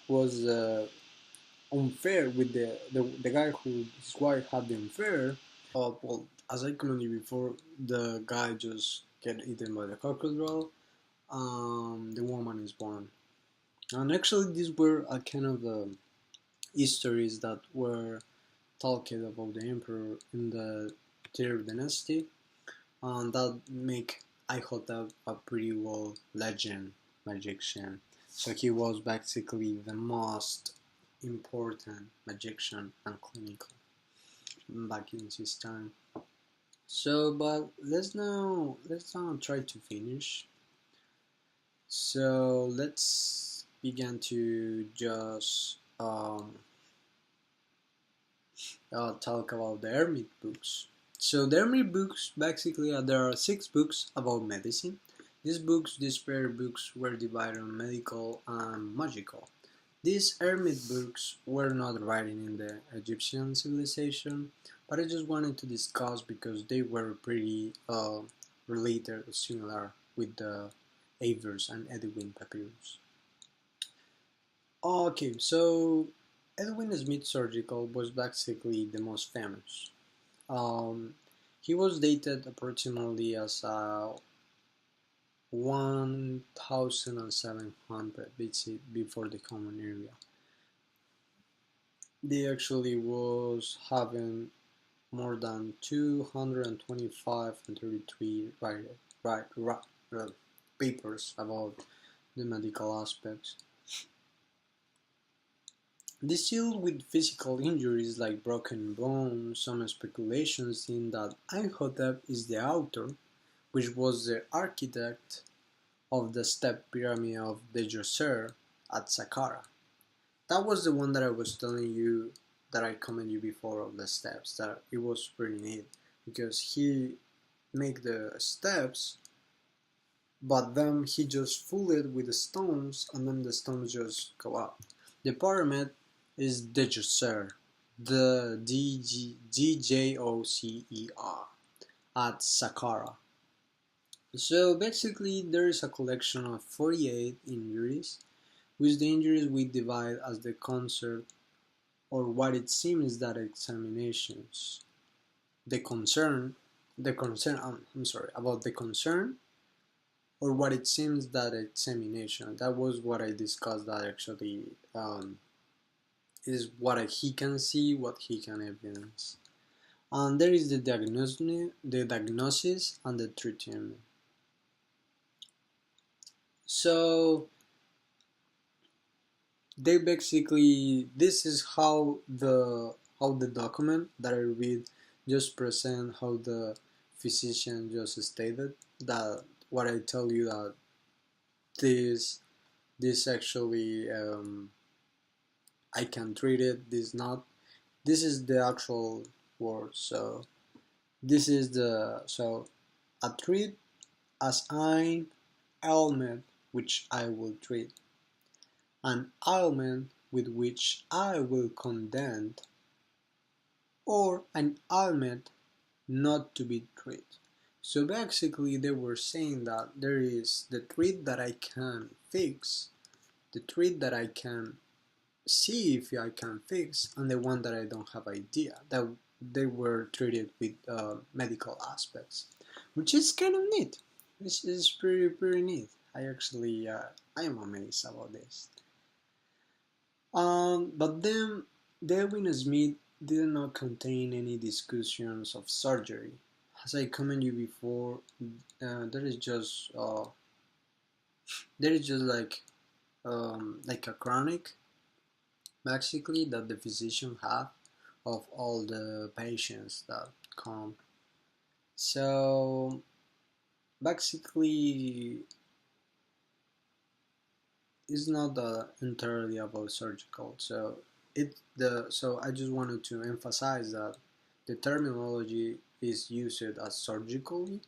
was unfair with the guy who his wife had the affair. Well, as I commented before, the guy just get eaten by the crocodile. The woman is born, and actually these were a kind of histories that were talking about the emperor in the third dynasty, and that make Ihotep a pretty well legend magician. So he was basically the most important magician and clinical back in his time. So, but let's now try to finish. So let's begin to just talk about the Hermit books. So the Hermit books basically there are 6 books about medicine. These pair books were divided on medical and magical. These Hermit books were not written in the Egyptian civilization, but I just wanted to discuss because they were pretty related or similar with the Avers and Edwin papyrus. Okay, so Edwin Smith Surgical was basically the most famous. Um, he was dated approximately as 1700 BC before the Common Era. They actually was having more than 225 and 33 papers about the medical aspects. This deal with physical injuries like broken bones, some speculations in that Imhotep is the author, which was the architect of the step pyramid of Djoser at Saqqara. That was the one that I was telling you that I commented you before of the steps, that it was pretty neat because he make the steps, but then he just fill it with the stones and then the stones just go up. The pyramid is Djoser, the Djocer at Saqqara. So basically there is a collection of 48 injuries, which the injuries we divide as the concert or what it seems that examinations. I'm sorry, about the concern or what it seems that examination. That was what I discussed that actually is what he can see, what he can evidence. And there is the diagnosis and the treatment. So they basically this is how the document that I read just present how the physician just stated that what I tell you that this actually I can treat it, this not. This is the actual word. So this is the a treat as an ailment which I will treat, an ailment with which I will condemn, or an ailment not to be treated. So basically they were saying that there is the treat that I can fix, the treat that I can see if I can fix, and the one that I don't have idea, that they were treated with medical aspects, which is kind of neat. This is pretty neat. I actually I am amazed about this. But then Darwin Smith did not contain any discussions of surgery. As I commented you before, there is just like a chronic, basically, that the physician have of all the patients that come. So basically, it's not entirely about surgical. So I just wanted to emphasize that the terminology is used as surgically,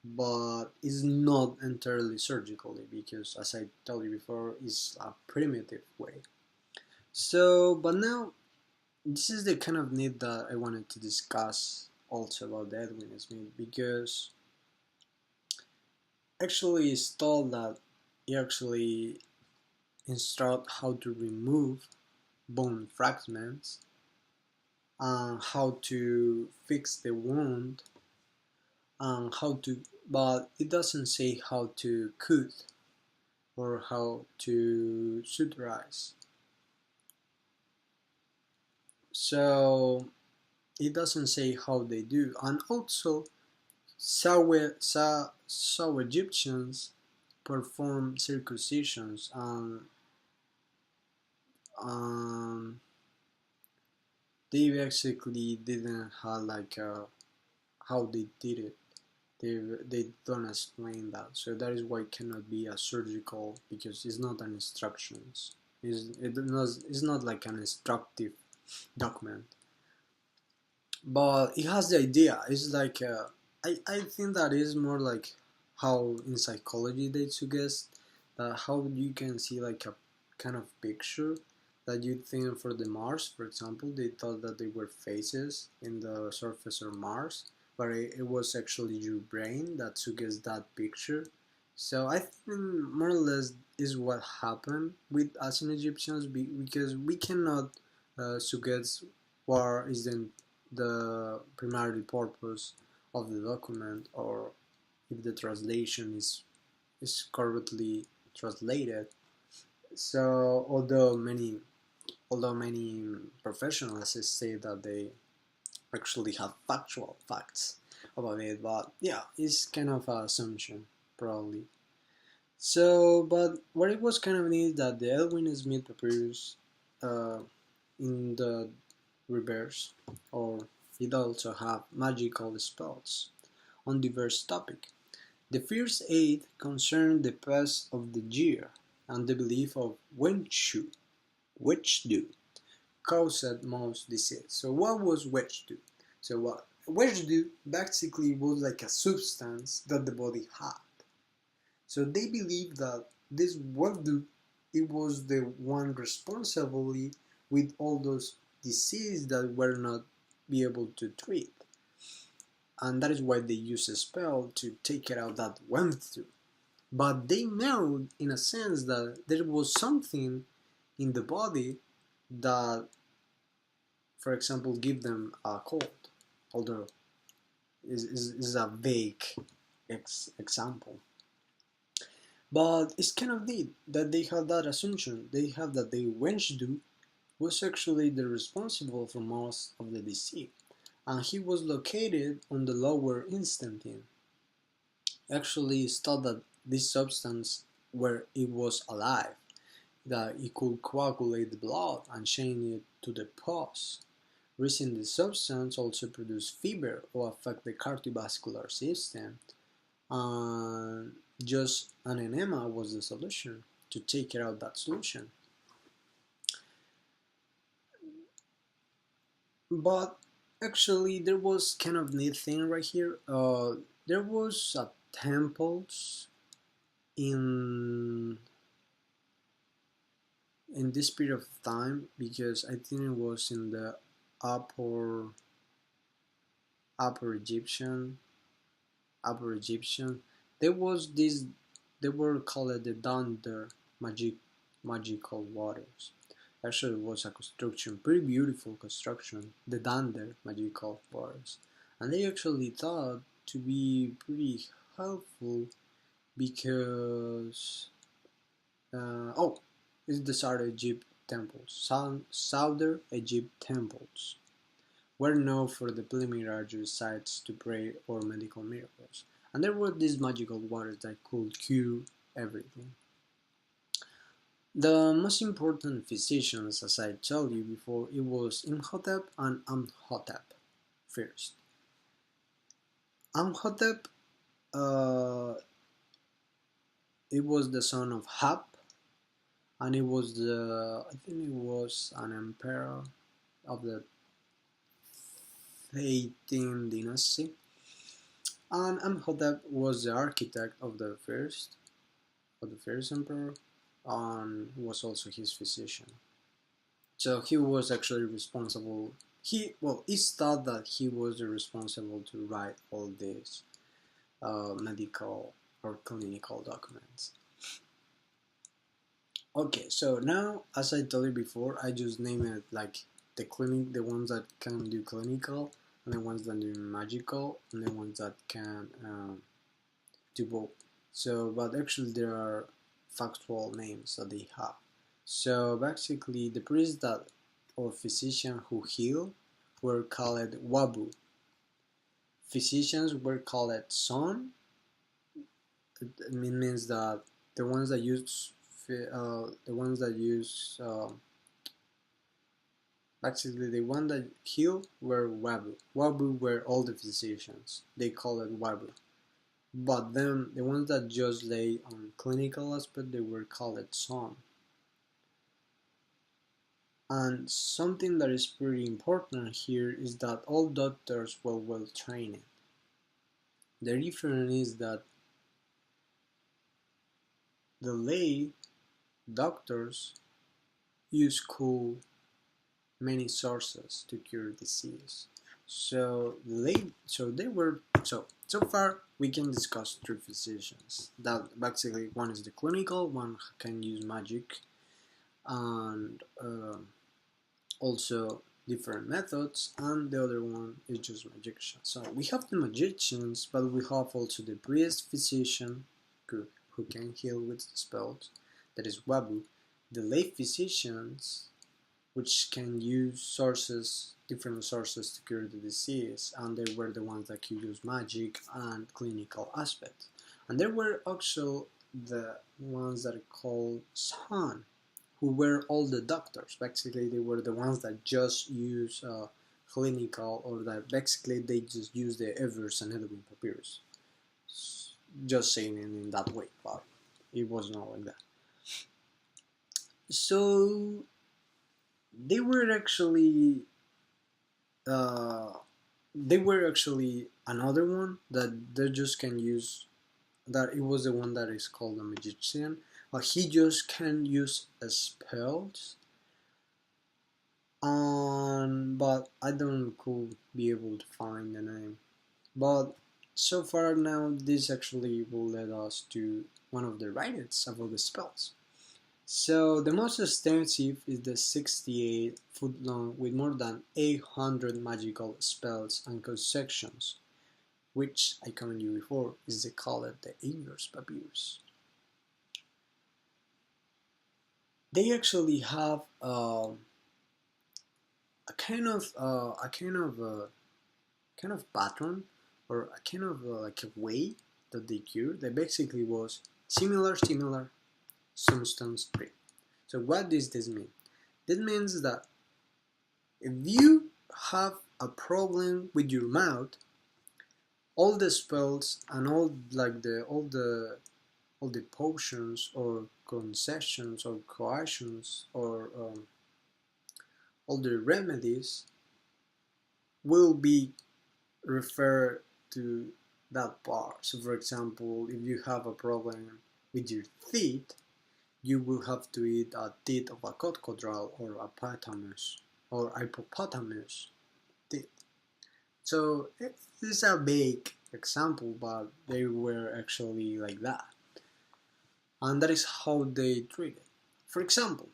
but it's not entirely surgically, because as I told you before, it's a primitive way. So, but now this is the kind of need that I wanted to discuss also about Edwin Smith, because actually it's told that he actually instruct how to remove bone fragments and how to fix the wound and how to, but it doesn't say how to cut or how to suturize. So it doesn't say how they do. And also so Egyptians perform circumcisions, and um, they basically didn't have like how they did it. They don't explain that, so that is why it cannot be a surgical, because it's not an instructions. It's not like an instructive document, but it has the idea. It's like I think that is more like how in psychology they suggest that how you can see like a kind of picture that you think for the Mars, for example, they thought that they were faces in the surface of Mars, but it was actually your brain that suggests that picture. So I think more or less is what happened with us in Egyptians, because we cannot suggest what is the primary purpose of the document, or if the translation is correctly translated. So although many professionals say that they actually have factual facts about it, but yeah, it's kind of an assumption probably. So, but what it was kind of neat that the Edwin Smith papyrus, uh, in the reverse, or it also have magical spells on diverse topic. The first eight concern the past of the year and the belief of Wenshu, which do caused most disease. So what was Wenshu? So what Wenshu basically was like a substance that the body had. So they believe that this Wenshu, it was the one responsible with all those diseases that were not be able to treat, and that is why they use a spell to take it out that went through. But they know, in a sense, that there was something in the body that, for example, give them a cold, although is a vague example. But it's kind of neat that they have that assumption. They have that the Wenchdu was actually the responsible for most of the disease, and he was located on the lower intestine. Actually, it's thought that this substance, where it was alive, that it could coagulate the blood and change it to the pus. Raising the substance also produce fever or affect the cardiovascular system, and just an enema was the solution to take care of that solution. But actually, there was kind of neat thing right here. There was temples in this period of time, because I think it was in the upper Egyptian. There was this. They were called the Dunder magical waters. Actually, it was a construction, pretty beautiful construction, the Dunder magical waters, and they actually thought to be pretty helpful because it's the Southern Egypt temples. Southern Egypt temples were known for the preliminary sites to pray or medical miracles, and there were these magical waters that could cure everything. The most important physicians, as I told you before, it was Imhotep and Amhotep first. Amhotep, it was the son of Hap, and it was I think it was an emperor of the 18th dynasty, and Amhotep was the architect of the first emperor, and was also his physician. So he was actually responsible. It's thought that he was responsible to write all these medical or clinical documents. Okay, so now, as I told you before, I just name it like the ones that can do clinical, and the ones that do magical, and the ones that can do both. So, but actually there are factual names that they have. So basically, the priests or physicians who heal were called Wabu. Physicians were called Son. It means that the ones that use basically the one that heal were Wabu. Wabu were all the physicians. They call it Wabu. But then the ones that just lay on clinical aspect, they were called Son. And something that is pretty important here is that all doctors were well trained. The difference is that the lay doctors use many sources to cure disease. So far we can discuss three physicians. That basically one is the clinical, one can use magic, and also different methods, and the other one is just magician. So we have the magicians, but we have also the priest physician who can heal with spells, that is Wabu, the lay physicians, which can use different sources to cure the disease, and they were the ones that could use magic and clinical aspects. And there were also the ones that are called San, who were all the doctors. Basically, they were the ones that just use clinical, or that basically they just use the Evers and Edwin papyrus. Just saying it in that way, but it was not like that. So they were actually another one that they just can use. That it was the one that is called a magician. He just can use spells, but I could be able to find the name. But so far now, this actually will lead us to one of the writings about the spells. So the most extensive is the 68-foot long, with more than 800 magical spells and constructions, which I commented you before is called the Evers papyrus. They actually have a kind of pattern, or a kind of like a way that they cure. That basically was similar, substance free. So what does this mean? This means that if you have a problem with your mouth, all the spells and all the all the potions or concessions or coactions or all the remedies will be referred to that part. So for example, if you have a problem with your teeth, you will have to eat a teeth of a crocodile or a hippopotamus or hippopotamus teeth. So this is a big example, but they were actually like that. And that is how they treat it. For example,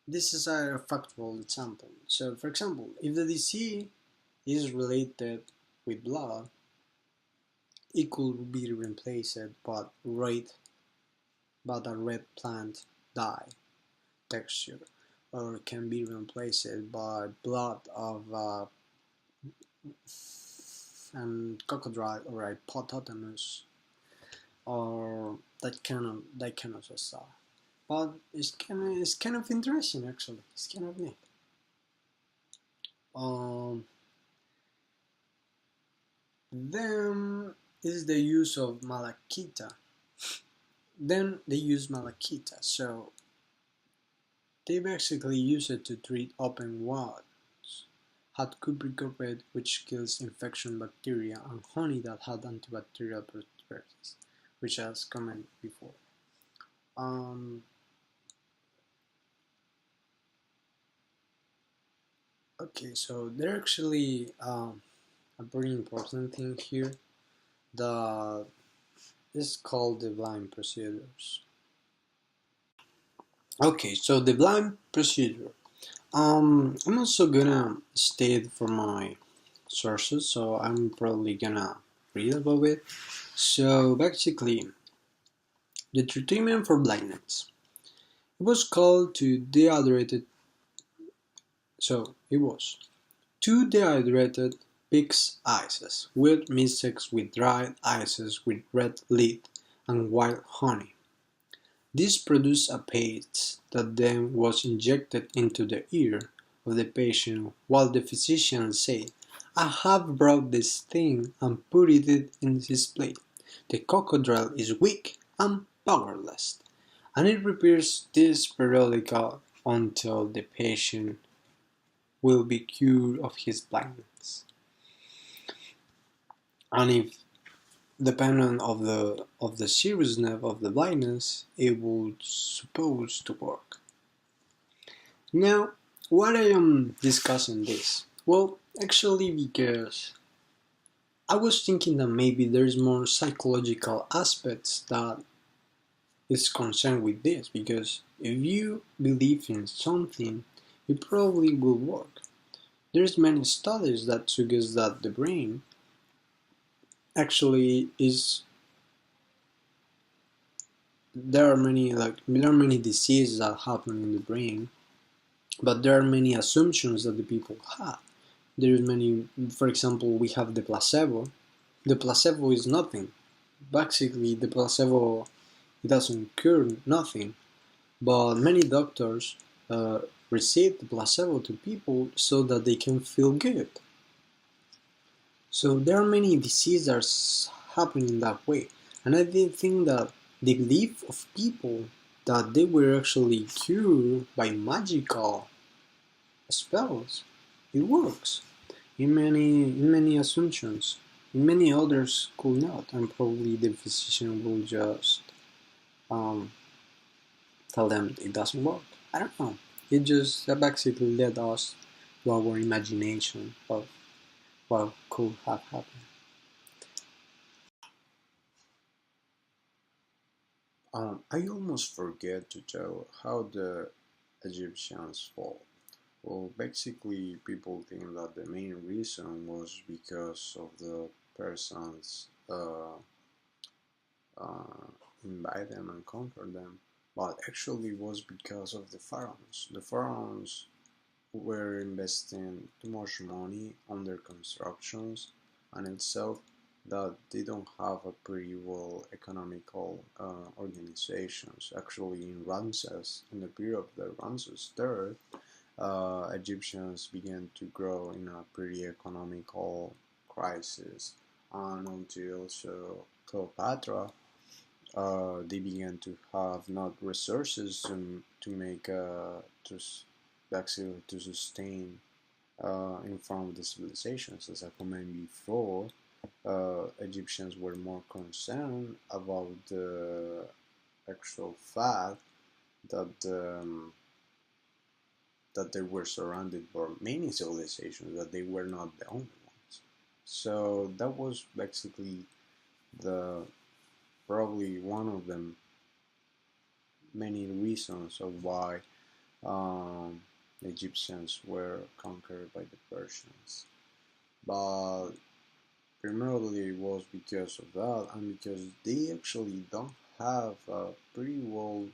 this is a factual example. So for example, if the disease is related with blood, it could be replaced by a red plant dye texture, or can be replaced by blood of an crocodile or a hippopotamus, or that kind of stuff. But it's kind of interesting actually. It's kind of neat. Um, then is the use of malachita. Then they use malachita, so they basically use it to treat open wounds. Had cupric acid, which kills infection bacteria, and honey that had antibacterial properties, which has commented before. Um, okay, so there actually a very important thing here that is called the blind procedures. Okay, so the blind procedure. I'm also gonna state for my sources, so I'm probably gonna read about it. So basically, the treatment for blindness. It was called to dehydrated. So it was two dehydrated pig's eyes with mixed with dried ices with red lead and white honey. This produced a paste that then was injected into the ear of the patient while the physician said, "I have brought this thing and put it in his plate. The crocodile is weak and powerless." And it repeats this periodically until the patient will be cured of his blindness. And if depending of the seriousness of the blindness, it would suppose to work. Now, why I am discussing this? Well, actually because I was thinking that maybe there's more psychological aspects that is concerned with this, because if you believe in something, it probably will work. There's many studies that suggest that the brain actually is there are many diseases that happen in the brain, but there are many assumptions that the people have. There is many, for example, we have the placebo. The placebo is nothing. Basically, the placebo, it doesn't cure nothing, but many doctors receive the placebo to people so that they can feel good. So there are many diseases that happen in that way, and I did think that the belief of people that they were actually cured by magical spells, it works in many assumptions. In many others could not, and probably the physician will just um, tell them it doesn't work. I don't know. It just basically led us to our imagination of what could have happened. I almost forget to tell how the Egyptians fall. Well, basically, people think that the main reason was because of the persons uh, invade them and conquer them, but actually was because of the pharaohs. The pharaohs were investing too much money on their constructions and itself, that they don't have a pretty well economical organizations. Actually, in the period of the Ramses III, Egyptians began to grow in a pretty economical crisis, and until also Cleopatra they began to have not resources to make actually to sustain in front of the civilizations. As I commented before, Egyptians were more concerned about the actual fact that that they were surrounded by many civilizations, that they were not the only ones. So that was basically the probably one of the many reasons of why the Egyptians were conquered by the Persians. But primarily it was because of that, and because they actually don't have pretty well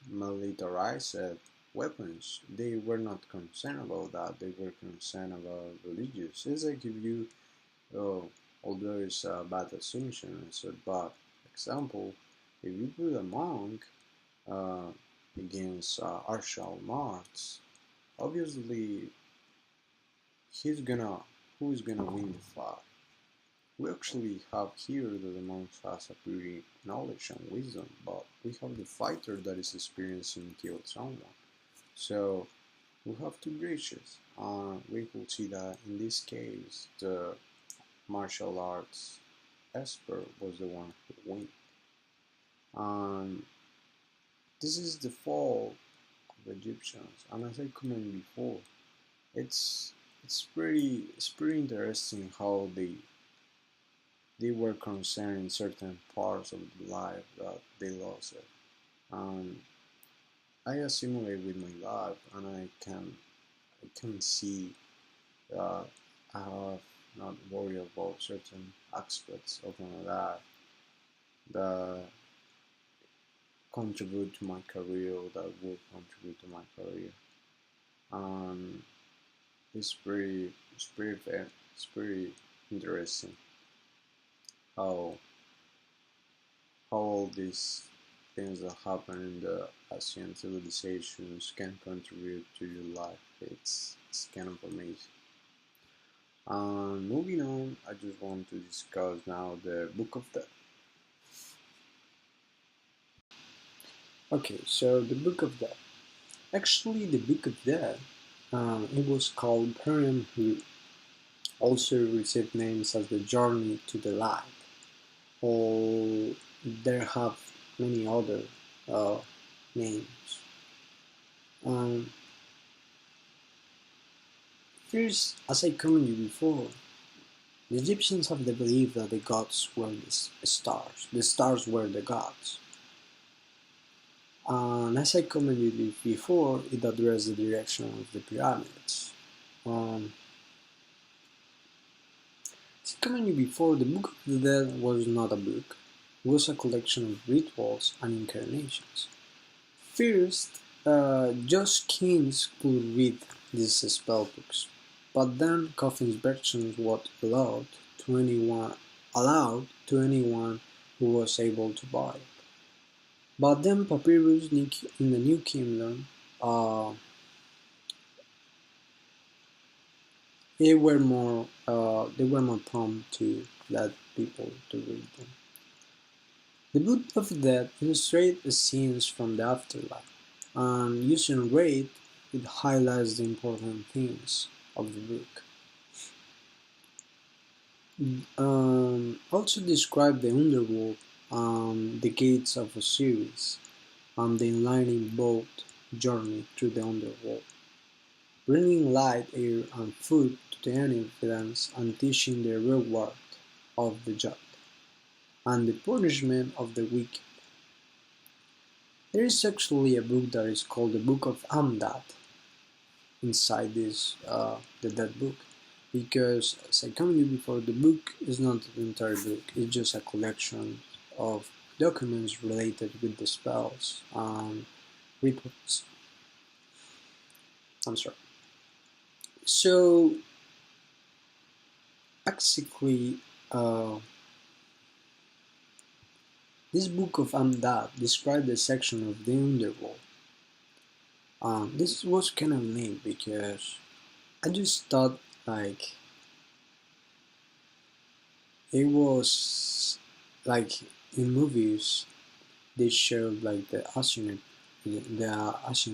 militarized weapons. They were not concerned about that. They were concerned about religious. It's like if you, although it's a bad assumption, it's a bad example. If you put a monk uh, against Arshal Marx, obviously he's gonna who is gonna win the fight? We actually have here that the monk has a pretty knowledge and wisdom, but we have the fighter that is experiencing killed someone. So we have two bridges. We could see that in this case, the martial arts expert was the one who won. And this is the fall of Egyptians. And as I commented before, it's it's pretty interesting how they were concerned in certain parts of the life that they lost it. And I assimilate with my life, and I can see that I have not worried about certain aspects of my life that contribute to my career or that will contribute to my career. And it's pretty interesting how all these things that happen in the Asian civilizations can contribute to your life. It's kind of amazing. Moving on, I just want to discuss now the Book of Death. Okay, so the Book of Death. Actually, the Book of Death, it was called Perem, who also received names as the Journey to the Light, or there have many other uh, names. Um, First, as I commented before, the Egyptians have the belief that the gods were the stars were the gods. And as I commented before, it addressed the direction of the pyramids. Um, as I commented before, the Book of the Dead was not a book, it was a collection of rituals and incarnations. First, just kings could read these spellbooks, but then Coffin's version was allowed to anyone who was able to buy it. But then Papyrus in the New Kingdom, they were more prone to let people to read them. The Book of Death illustrates scenes from the afterlife, and using Raid, it highlights the important themes of the book. Also describe the underworld and the gates of Osiris, and the enlightening boat journey through the underworld, bringing light, air, and food to the infidels and teaching the reward of the just, and the punishment of the wicked. There is actually a book that is called the Book of Amdat inside the Dead Book, because as I commented before, the book is not the entire book, it's just a collection of documents related with the spells and rituals. I'm sorry. So basically, this Book of Amdat described a section of the underworld. This was kind of neat because I just thought like it was like in movies they showed like the ancient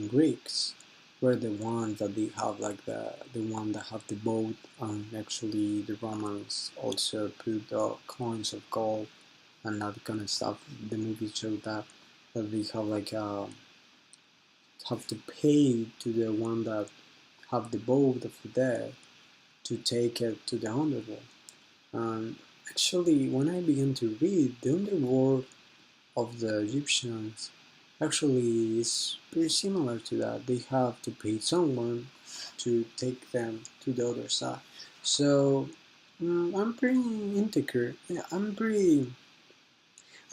Greeks were the ones that they have like the one that have the boat, and actually the Romans also put the coins of gold and that kind of stuff. The movie showed that they have like have to pay to the one that have the boat of the dead to take it to the underworld. And actually, when I began to read, the underworld of the Egyptians actually is pretty similar to that. They have to pay someone to take them to the other side. So I'm pretty insecure. I'm pretty.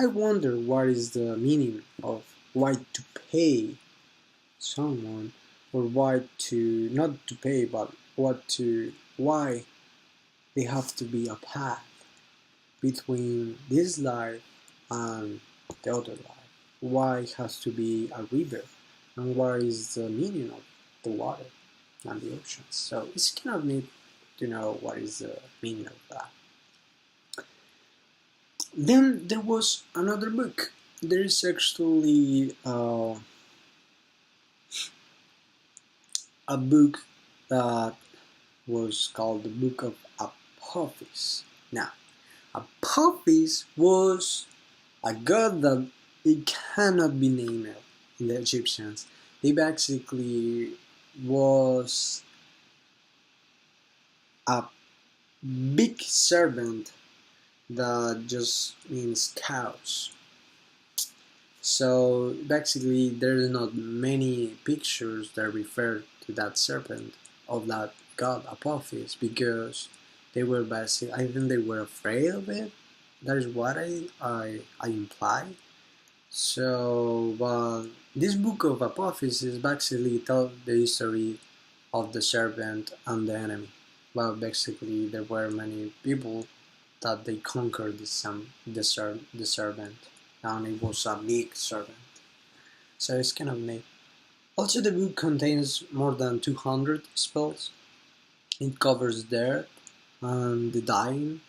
I wonder what is the meaning of why to pay someone, or why to not to pay, but why they have to be a path between this life and the other life. Why it has to be a river, and what is the meaning of the water and the oceans. So it's kind of neat to know what is the meaning of that. Then there was another book. There is actually a book that was called the Book of Apophis. Now, Apophis was a god that it cannot be named in the Egyptians. He basically was a big serpent that just means cows. So basically, there's not many pictures that refer to that serpent of that god Apophis, because they were basically, I think they were afraid of it. That is what I imply. So, but this book of Apophis is basically tell the history of the serpent and the enemy. Well, basically, there were many people that they conquered the serpent, and it was a big serpent. So it's kind of neat. Also, the book contains more than 200 spells. It covers death and the dying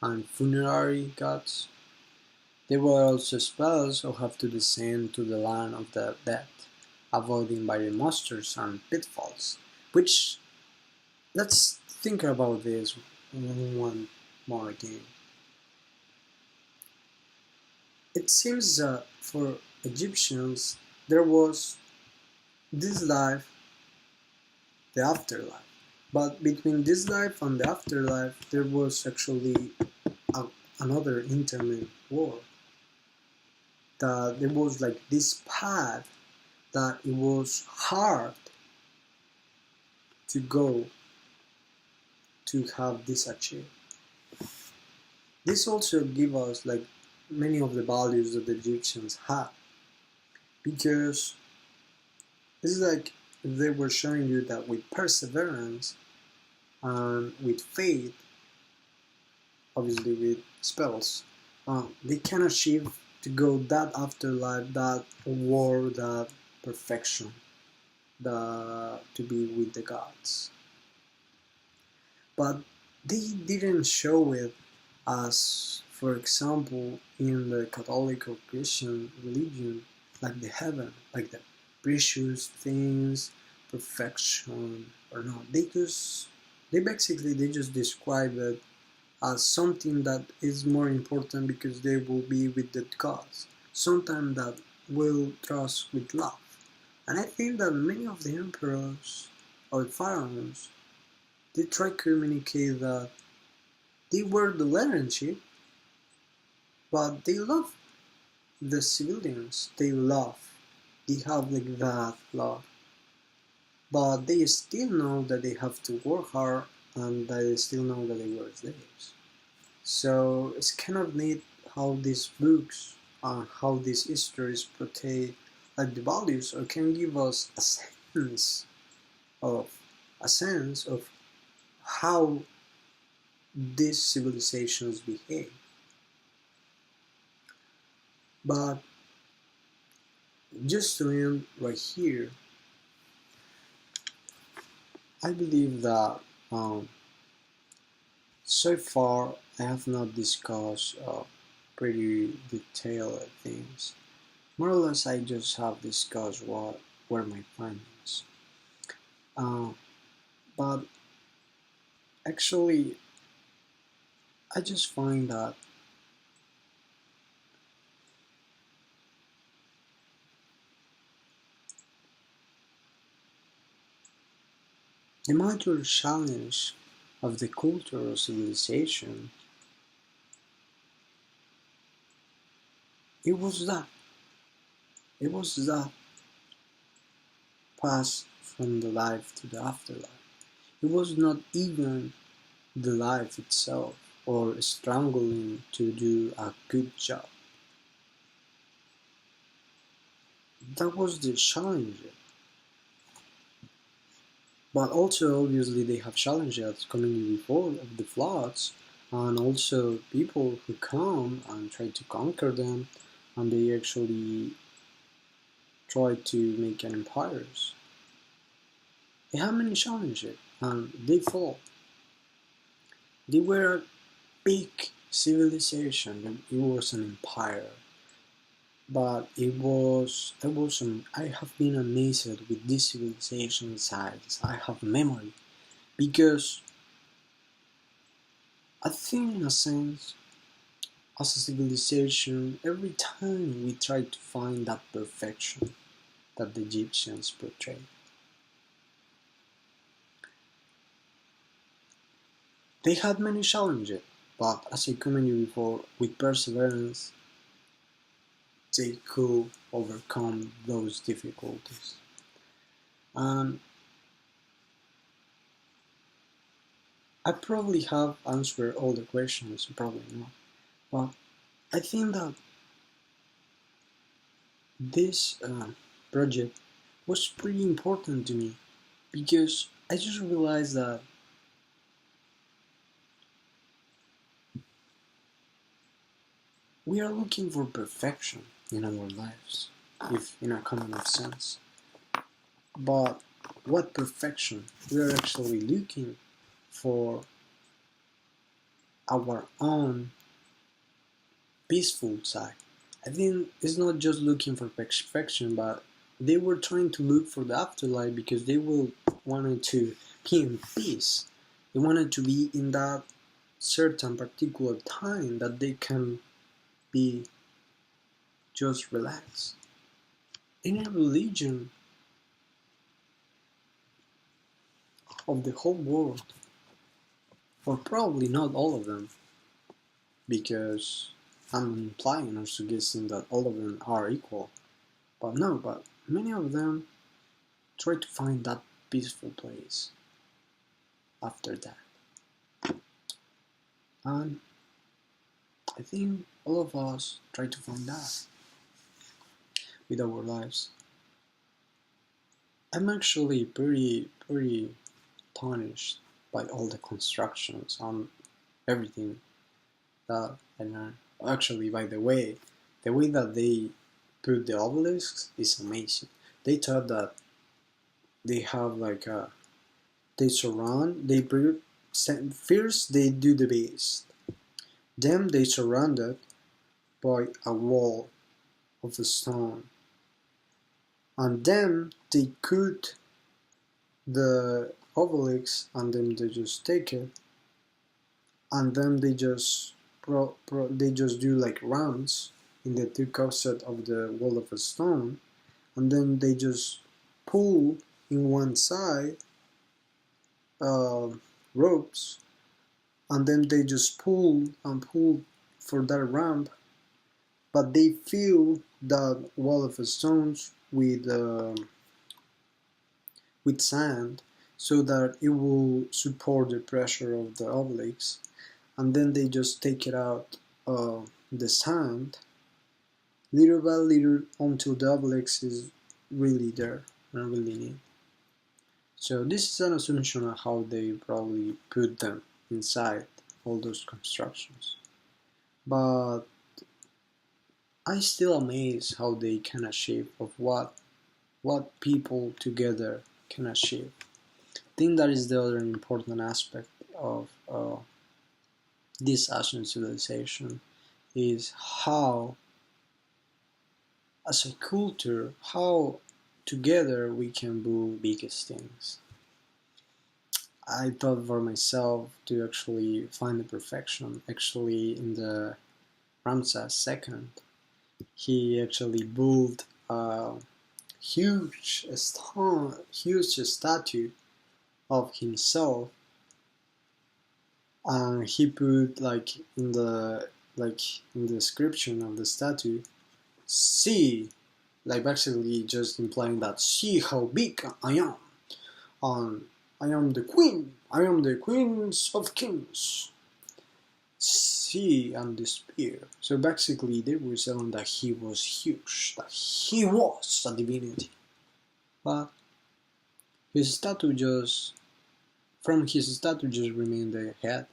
and funerary gods. There were also spells who have to descend to the land of the dead, avoiding by the monsters and pitfalls. Which, let's think about this one more again. It seems that for Egyptians there was this life, the afterlife. But between this life and the afterlife there was actually another internet world. That there was like this path that it was hard to go to have this achieved. This also give us like many of the values that the Egyptians had, because it's like they were showing you that with perseverance and with faith, obviously with spells, they can achieve to go that afterlife, that world, that perfection, to be with the gods. But they didn't show it as, for example, in the Catholic or Christian religion, like the heaven, like the precious things, perfection, or not. They just describe it as something that is more important because they will be with the gods, something that will trust with love. And I think that many of the emperors or pharaohs, they try to communicate that they were the leadership, but they love the civilians. They have like that love, but they still know that they have to work hard, and they still know that they were slaves. So it's kind of neat how these books and how these histories portray like the values, or can give us of a sense of how these civilizations behave. But just to end right here, I believe that so far I have not discussed pretty detailed things. More or less, I just have discussed what were my findings. But actually, I just find that the major challenge of the cultural civilization, it was that pass from the life to the afterlife. It was not even the life itself or struggling to do a good job. That was the challenge. But also, obviously, they have challenges coming before of the floods, and also people who come and try to conquer them, and they actually try to make an empires. They have many challenges, and they fall. They were a big civilization. It was an empire, but I have been amazed with this civilization size. I have memory because I think, in a sense, as a civilization, every time we try to find that perfection that the Egyptians portrayed, they had many challenges, but as I commented before, with perseverance, they could overcome those difficulties. And I probably have answered all the questions, probably not, but I think that this project was pretty important to me because I just realized that we are looking for perfection in our lives, if in a common sense. But what perfection? We are actually looking for our own peaceful side. I think it's not just looking for perfection, but they were trying to look for the afterlife because they wanted to be in peace. They wanted to be in that certain particular time that they can be just relaxed. In a religion of the whole world, or probably not all of them, because I'm implying or suggesting that all of them are equal. But no, but many of them try to find that peaceful place after that. And I think all of us try to find that with our lives. I'm actually pretty tarnished by all the constructions and everything that I learned. Actually, by the way that they put the obelisks is amazing. They thought that they have like they surround, first they do the base, then they surround it by a wall of stone, and then they cut the obelisk, and then they just take it, and then they just do like rounds in the two offset of the wall of stone, and then they just pull in one side ropes, and then they just pull and pull for that ramp, but they fill that wall of stones with sand so that it will support the pressure of the obelisk, and then they just take it out the sand little by little until the obelisk is really there and really neat. So this is an assumption of how they probably put them inside all those constructions. But I still amazed how they can achieve of what people together can achieve. I think that is the other important aspect of this ancient civilization, is how, as a culture, how together we can do biggest things. I thought for myself to actually find the perfection. Actually, in the Ramses II, he actually built a huge statue of himself, and he put in the description of the statue, see, like basically just implying that see how big I am, and I am the queen. I am the queens of kings. See and the spear. So basically, they were saying that he was huge, that he was a divinity. But his statue just, from his statue just remained the head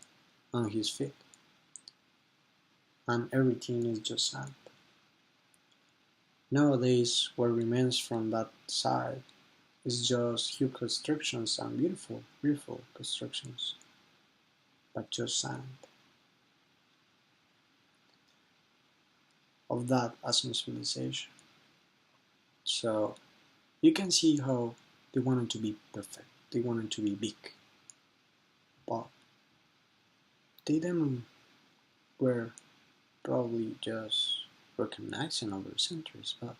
and his feet, and everything is just sand. Nowadays, what remains from that side is just huge constructions and beautiful, beautiful constructions, but just sand. Of that as a civilization. So you can see how they wanted to be perfect, they wanted to be big, but they then were probably just recognizing over centuries, but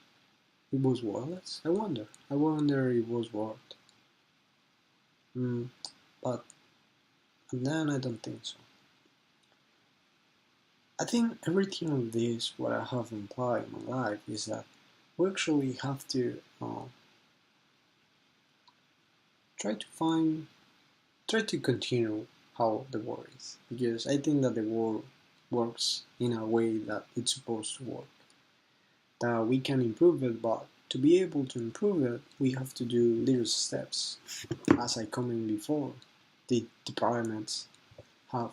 it was worthless. I wonder if it was worth. But and then I don't think so. I think everything of this, what I have implied in my life, is that we actually have to try to continue how the world is, because I think that the world works in a way that it's supposed to work. That we can improve it, but to be able to improve it, we have to do little steps. As I commented before, the pyramids have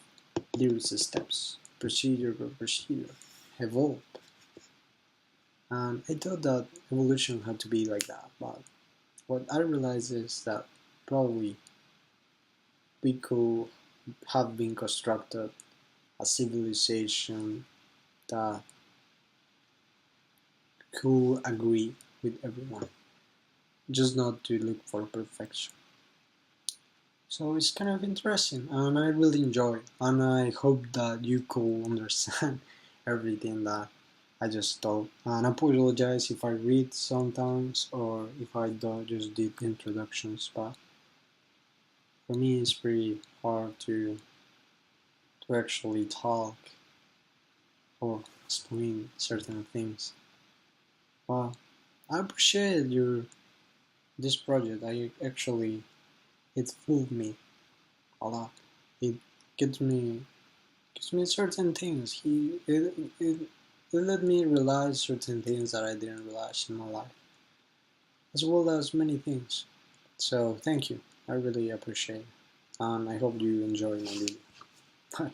little steps, procedure by procedure, evolved. And I thought that evolution had to be like that, but what I realized is that probably we could have been constructed a civilization that could agree with everyone, just not to look for perfection. So it's kind of interesting, and I really enjoy, and I hope that you could understand everything that I just told. And I apologize if I read sometimes or if I just did introductions, but for me it's pretty hard to actually talk or explain certain things. But I appreciate this project. It fooled me a lot. It gives me certain things. It let me realize certain things that I didn't realize in my life, as well as many things. So thank you. I really appreciate it, and I hope you enjoy my video. Bye.